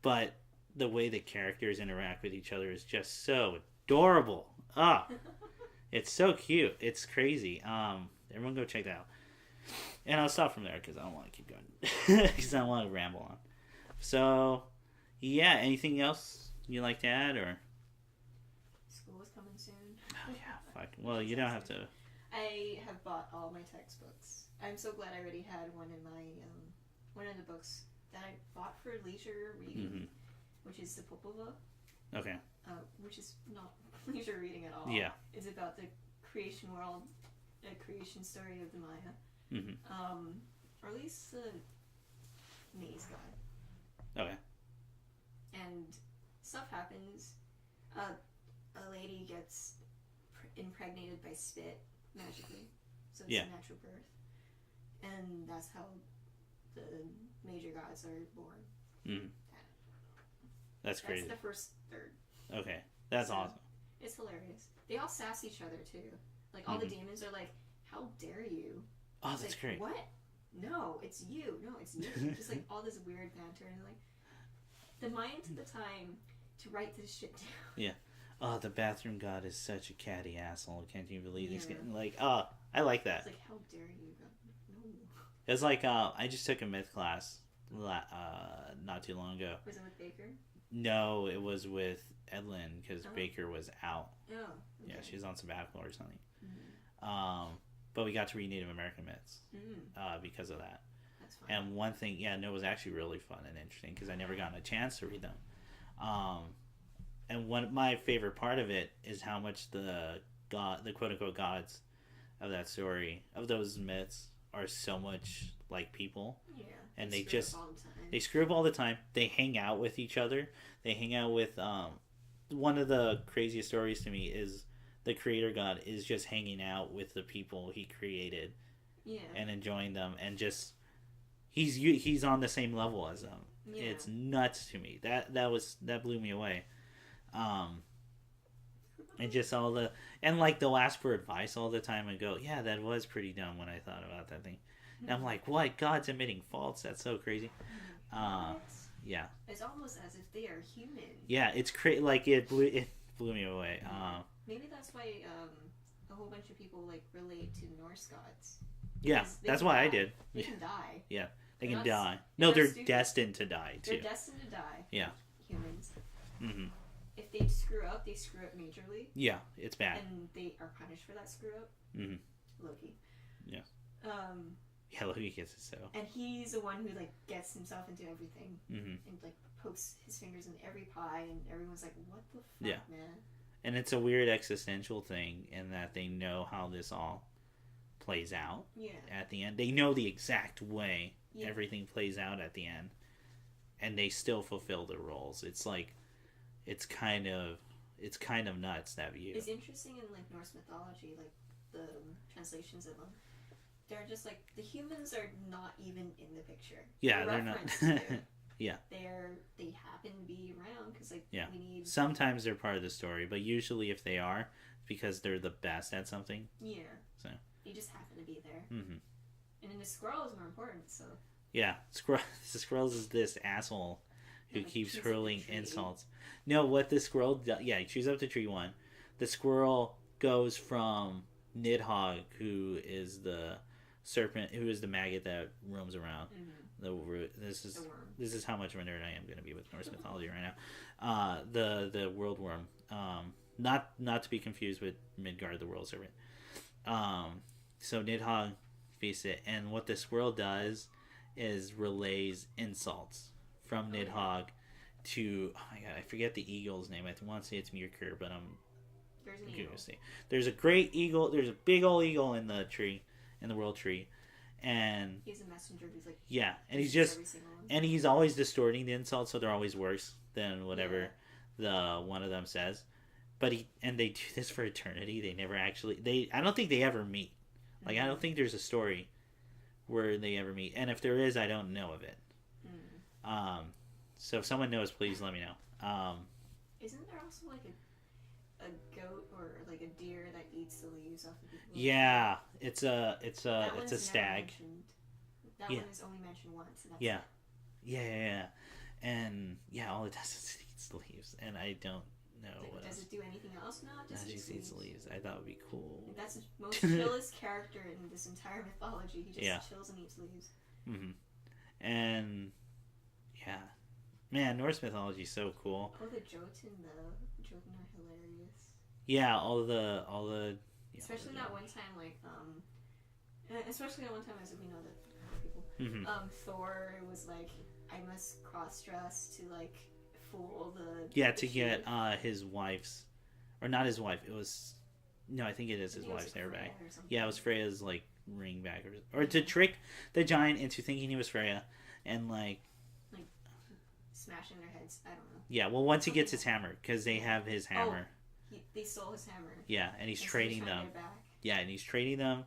But the way the characters interact with each other is just so adorable. It's so cute. It's crazy. Everyone go check that out. And I'll stop from there because I don't want to keep going. Because I don't want to ramble on. So, yeah, anything else you'd like to add, or? School is coming soon. Oh, yeah, fuck. Well, you don't have to. I have bought all my textbooks. I'm so glad I already had one in my, one of the books that I bought for leisure reading, which is the Popova. Okay. Which is not leisure reading at all. Yeah. It's about the creation world, the creation story of the Maya. Or at least the maze god. Okay. And stuff happens. A lady gets impregnated by spit magically, so it's a natural birth, and that's how the major gods are born. That's crazy. That's the first third. Okay, that's awesome. It's hilarious. They all sass each other too. Like all the demons are like, "How dare you?" Oh, it's that's like, great. What? No, it's you. No, it's you. Just like all this weird banter and like the mind to the time to write this shit down. Yeah. Oh, the bathroom god is such a catty asshole. Can't you believe he's getting like? Oh, I like that. It's like, how dare you? No. It's like I just took a myth class not too long ago. Was it with Baker? No, it was with Edlin because Baker was out. Oh. Okay. Yeah, she's on sabbatical or something. Mm-hmm. But we got to read Native American myths because of that. That's fun. And one thing, it was actually really fun and interesting because I never gotten a chance to read them. And my favorite part of it is how much the quote unquote gods of that story, of those myths, are so much like people. Yeah. And they screw up all the time. They hang out with each other. They hang out with one of the craziest stories to me is the creator god is just hanging out with the people he created. Yeah. And enjoying them and just he's on the same level as them. Yeah. It's nuts to me. That blew me away. And just all the they'll ask for advice all the time and go, yeah, that was pretty dumb when I thought about that thing. And I'm like, what? God's admitting faults? That's so crazy. Yeah. It's almost as if they are human. Yeah, it's crazy. Like it blew me away. Maybe that's why a whole bunch of people like relate to Norse gods. Yeah, that's why I did. They can die. Yeah, they can die. No, they're destined to die too. They're destined to die. Yeah. Humans. Mm-hmm. If they screw up, they screw up majorly. Yeah, it's bad. And they are punished for that screw up. Mm-hmm. Loki. Yeah. Yeah, Loki gets it so. And he's the one who like gets himself into everything and like pokes his fingers in every pie, and everyone's like, "What the fuck, man?" And it's a weird existential thing in that they know how this all plays out. Yeah. At the end, they know the exact way everything plays out at the end, and they still fulfill their roles. It's like, it's kind of nuts, that view. It's interesting in like Norse mythology, like the translations of them. They're just like the humans are not even in the picture. Yeah, they're not. Yeah. They happen to be around because like we need. Sometimes they're part of the story, but usually if they are, it's because they're the best at something. Yeah. So. They just happen to be there. Mm-hmm. And then the squirrel is more important. So. Yeah, the squirrel is this asshole who keeps hurling insults. No, what the squirrel does, he chews up the tree one. The squirrel goes from Nidhogg, who is the serpent, who is the maggot that roams around. Mm-hmm. This is how much of a nerd I am going to be with Norse mythology right now. The world worm, not to be confused with Midgard, the world serpent. So Nidhogg feasts it, and what the squirrel does is relays insults from Nidhogg to, oh my god, I forget the eagle's name. I want to say it's Myrkur, but there's an eagle. There's a great eagle. There's a big old eagle in the tree, in the world tree, and he's a messenger who's like, and he's always distorting the insults, so they're always worse than whatever the one of them says. But they do this for eternity. They never actually I don't think they ever meet. Like I don't think there's a story where they ever meet, and if there is, I don't know of it. So if someone knows, please let me know. Isn't there also like a goat or like a deer that eats the leaves off of the leaves? Yeah, it's a stag. That one is only mentioned once. And that's Yeah, and all it does is it eats the leaves, and I don't know what does else. It do anything else? No, it just eats the leaves. I thought it would be cool. That's the most chillest character in this entire mythology. He just chills and eats leaves. Mm-hmm. And man, Norse mythology is so cool. Oh, the Jotun are hilarious. Yeah, all the. Especially that one time, like especially that one time, as we know that people. Mm-hmm. Thor was like, I must cross-dress to like fool the. To get his wife's, or not his wife. It was, no, I think it is his wife's hair back. Yeah, it was Freya's like ring back, or to trick the giant into thinking he was Freya, and like smashing their heads. I don't know. Yeah, well, once he gets his hammer, because they have his hammer. They stole his hammer. Yeah, and he's trading them. Yeah, and he's trading them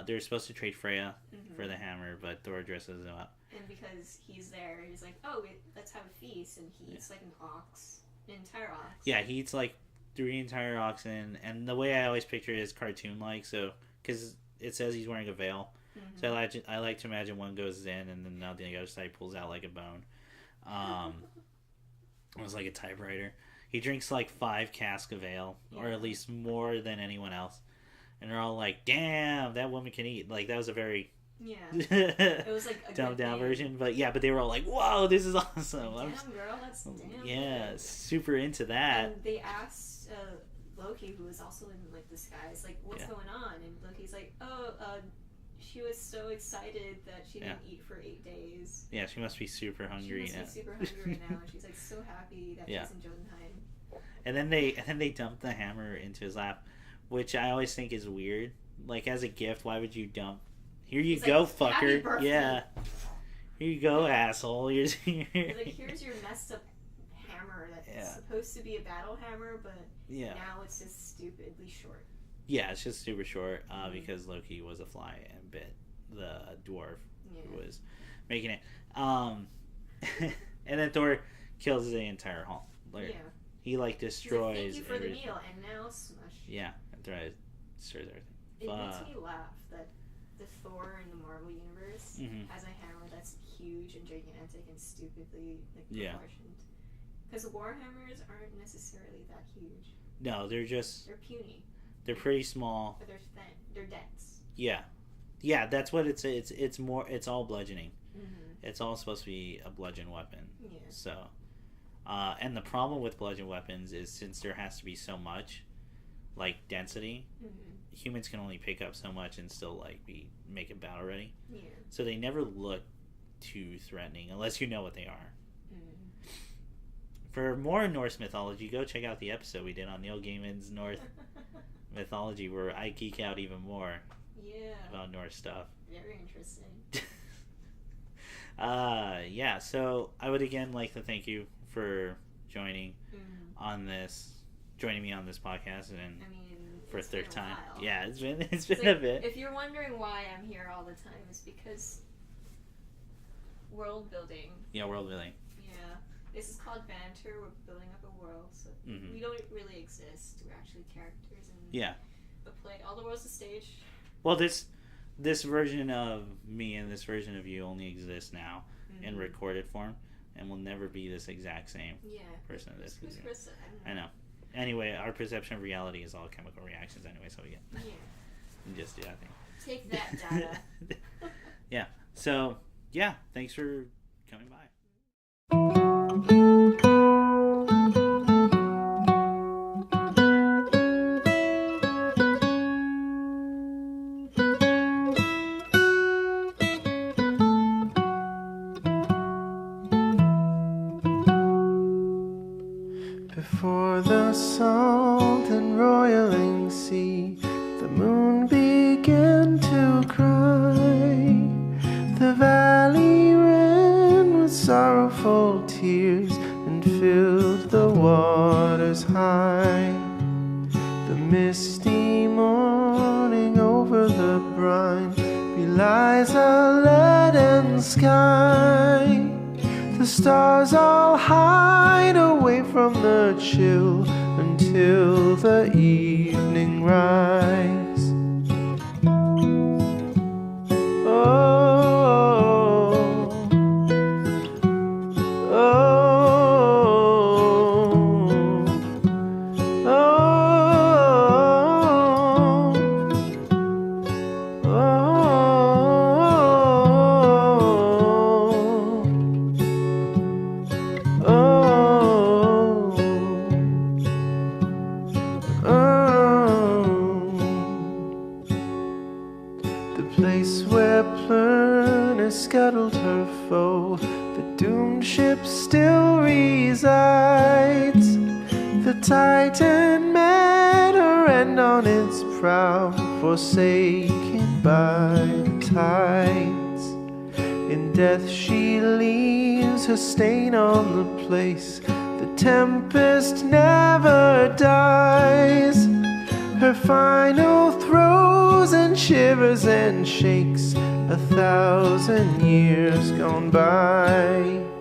They're supposed to trade Freya for the hammer, but Thor dresses him up. And because he's there, he's like, oh, let's have a feast, and he eats like an entire ox. Yeah, he eats like 3 entire oxen, and the way I always picture it is cartoon-like, so, because it says he's wearing a veil, so I like to imagine one goes in, and then now the other side pulls out like a bone. It was like a typewriter. He drinks like 5 casks of ale, or at least more than anyone else. And they're all like, damn, that woman can eat. Like, that was a very... Yeah. It was like a dumbed down version. But yeah, but they were all like, whoa, this is awesome. Damn, girl, that's damn Yeah, good. super into that. And they asked Loki, who was also in like the skies, like, what's going on? And Loki's like, she was so excited that she didn't eat for 8 days. Yeah, she must be super hungry. She must be super hungry right now. And she's like so happy that she's in Jotunheim. And then they dumped the hammer into his lap, which I always think is weird. Like, as a gift, why would you dump? Here you go, like, fucker. Yeah. Here you go, asshole. He's like, here's your messed up hammer that's supposed to be a battle hammer, but now it's just stupidly short. Yeah, it's just super short because Loki was a fly and bit the dwarf who was making it. And then Thor kills the entire hall. Like, he like destroys. Thank you for the meal, and now smush. Yeah, and destroys everything. It makes me laugh that the Thor in the Marvel universe has a hammer that's huge and gigantic and stupidly proportioned. Because Warhammers aren't necessarily that huge. No, they're puny. They're pretty small. But they're thin. They're dense. Yeah, that's what it's. It's more. It's all bludgeoning. It's all supposed to be a bludgeon weapon. Yeah. So, and the problem with bludgeon weapons is since there has to be so much, like density, humans can only pick up so much and still like make it battle ready. Yeah. So they never look too threatening unless you know what they are. For more Norse mythology, go check out the episode we did on Neil Gaiman's Norse mythology, where I geek out even more about Norse stuff. Very interesting. So I would again like to thank you for joining me on this podcast, and for a third time. Yeah, it's been a bit. If you're wondering why I'm here all the time, it's because world building. Yeah, world building. Yeah. This is called banter. We're building up a world, so we don't really exist. We're actually characters in the play. All the world's a stage. Well, this version of me and this version of you only exists now in recorded form, and will never be this exact same person. I know. Anyway, our perception of reality is all chemical reactions anyway, so we get just do that thing. Take that, data. Yeah. So, thanks for coming by. Before the salt and roiling sea, the moon began to cry. The valley ran with sorrowful tears and filled the waters high. The misty morning over the brine belies a leaden sky. The stars all hide away from the chill until the evening rise. Scuttled her foe, the doomed ship still resides. The Titan met her end on its prow, forsaken by the tides. In death she leaves her stain on the place. The tempest never dies. her final throes and shivers and shakes 1,000 years gone by.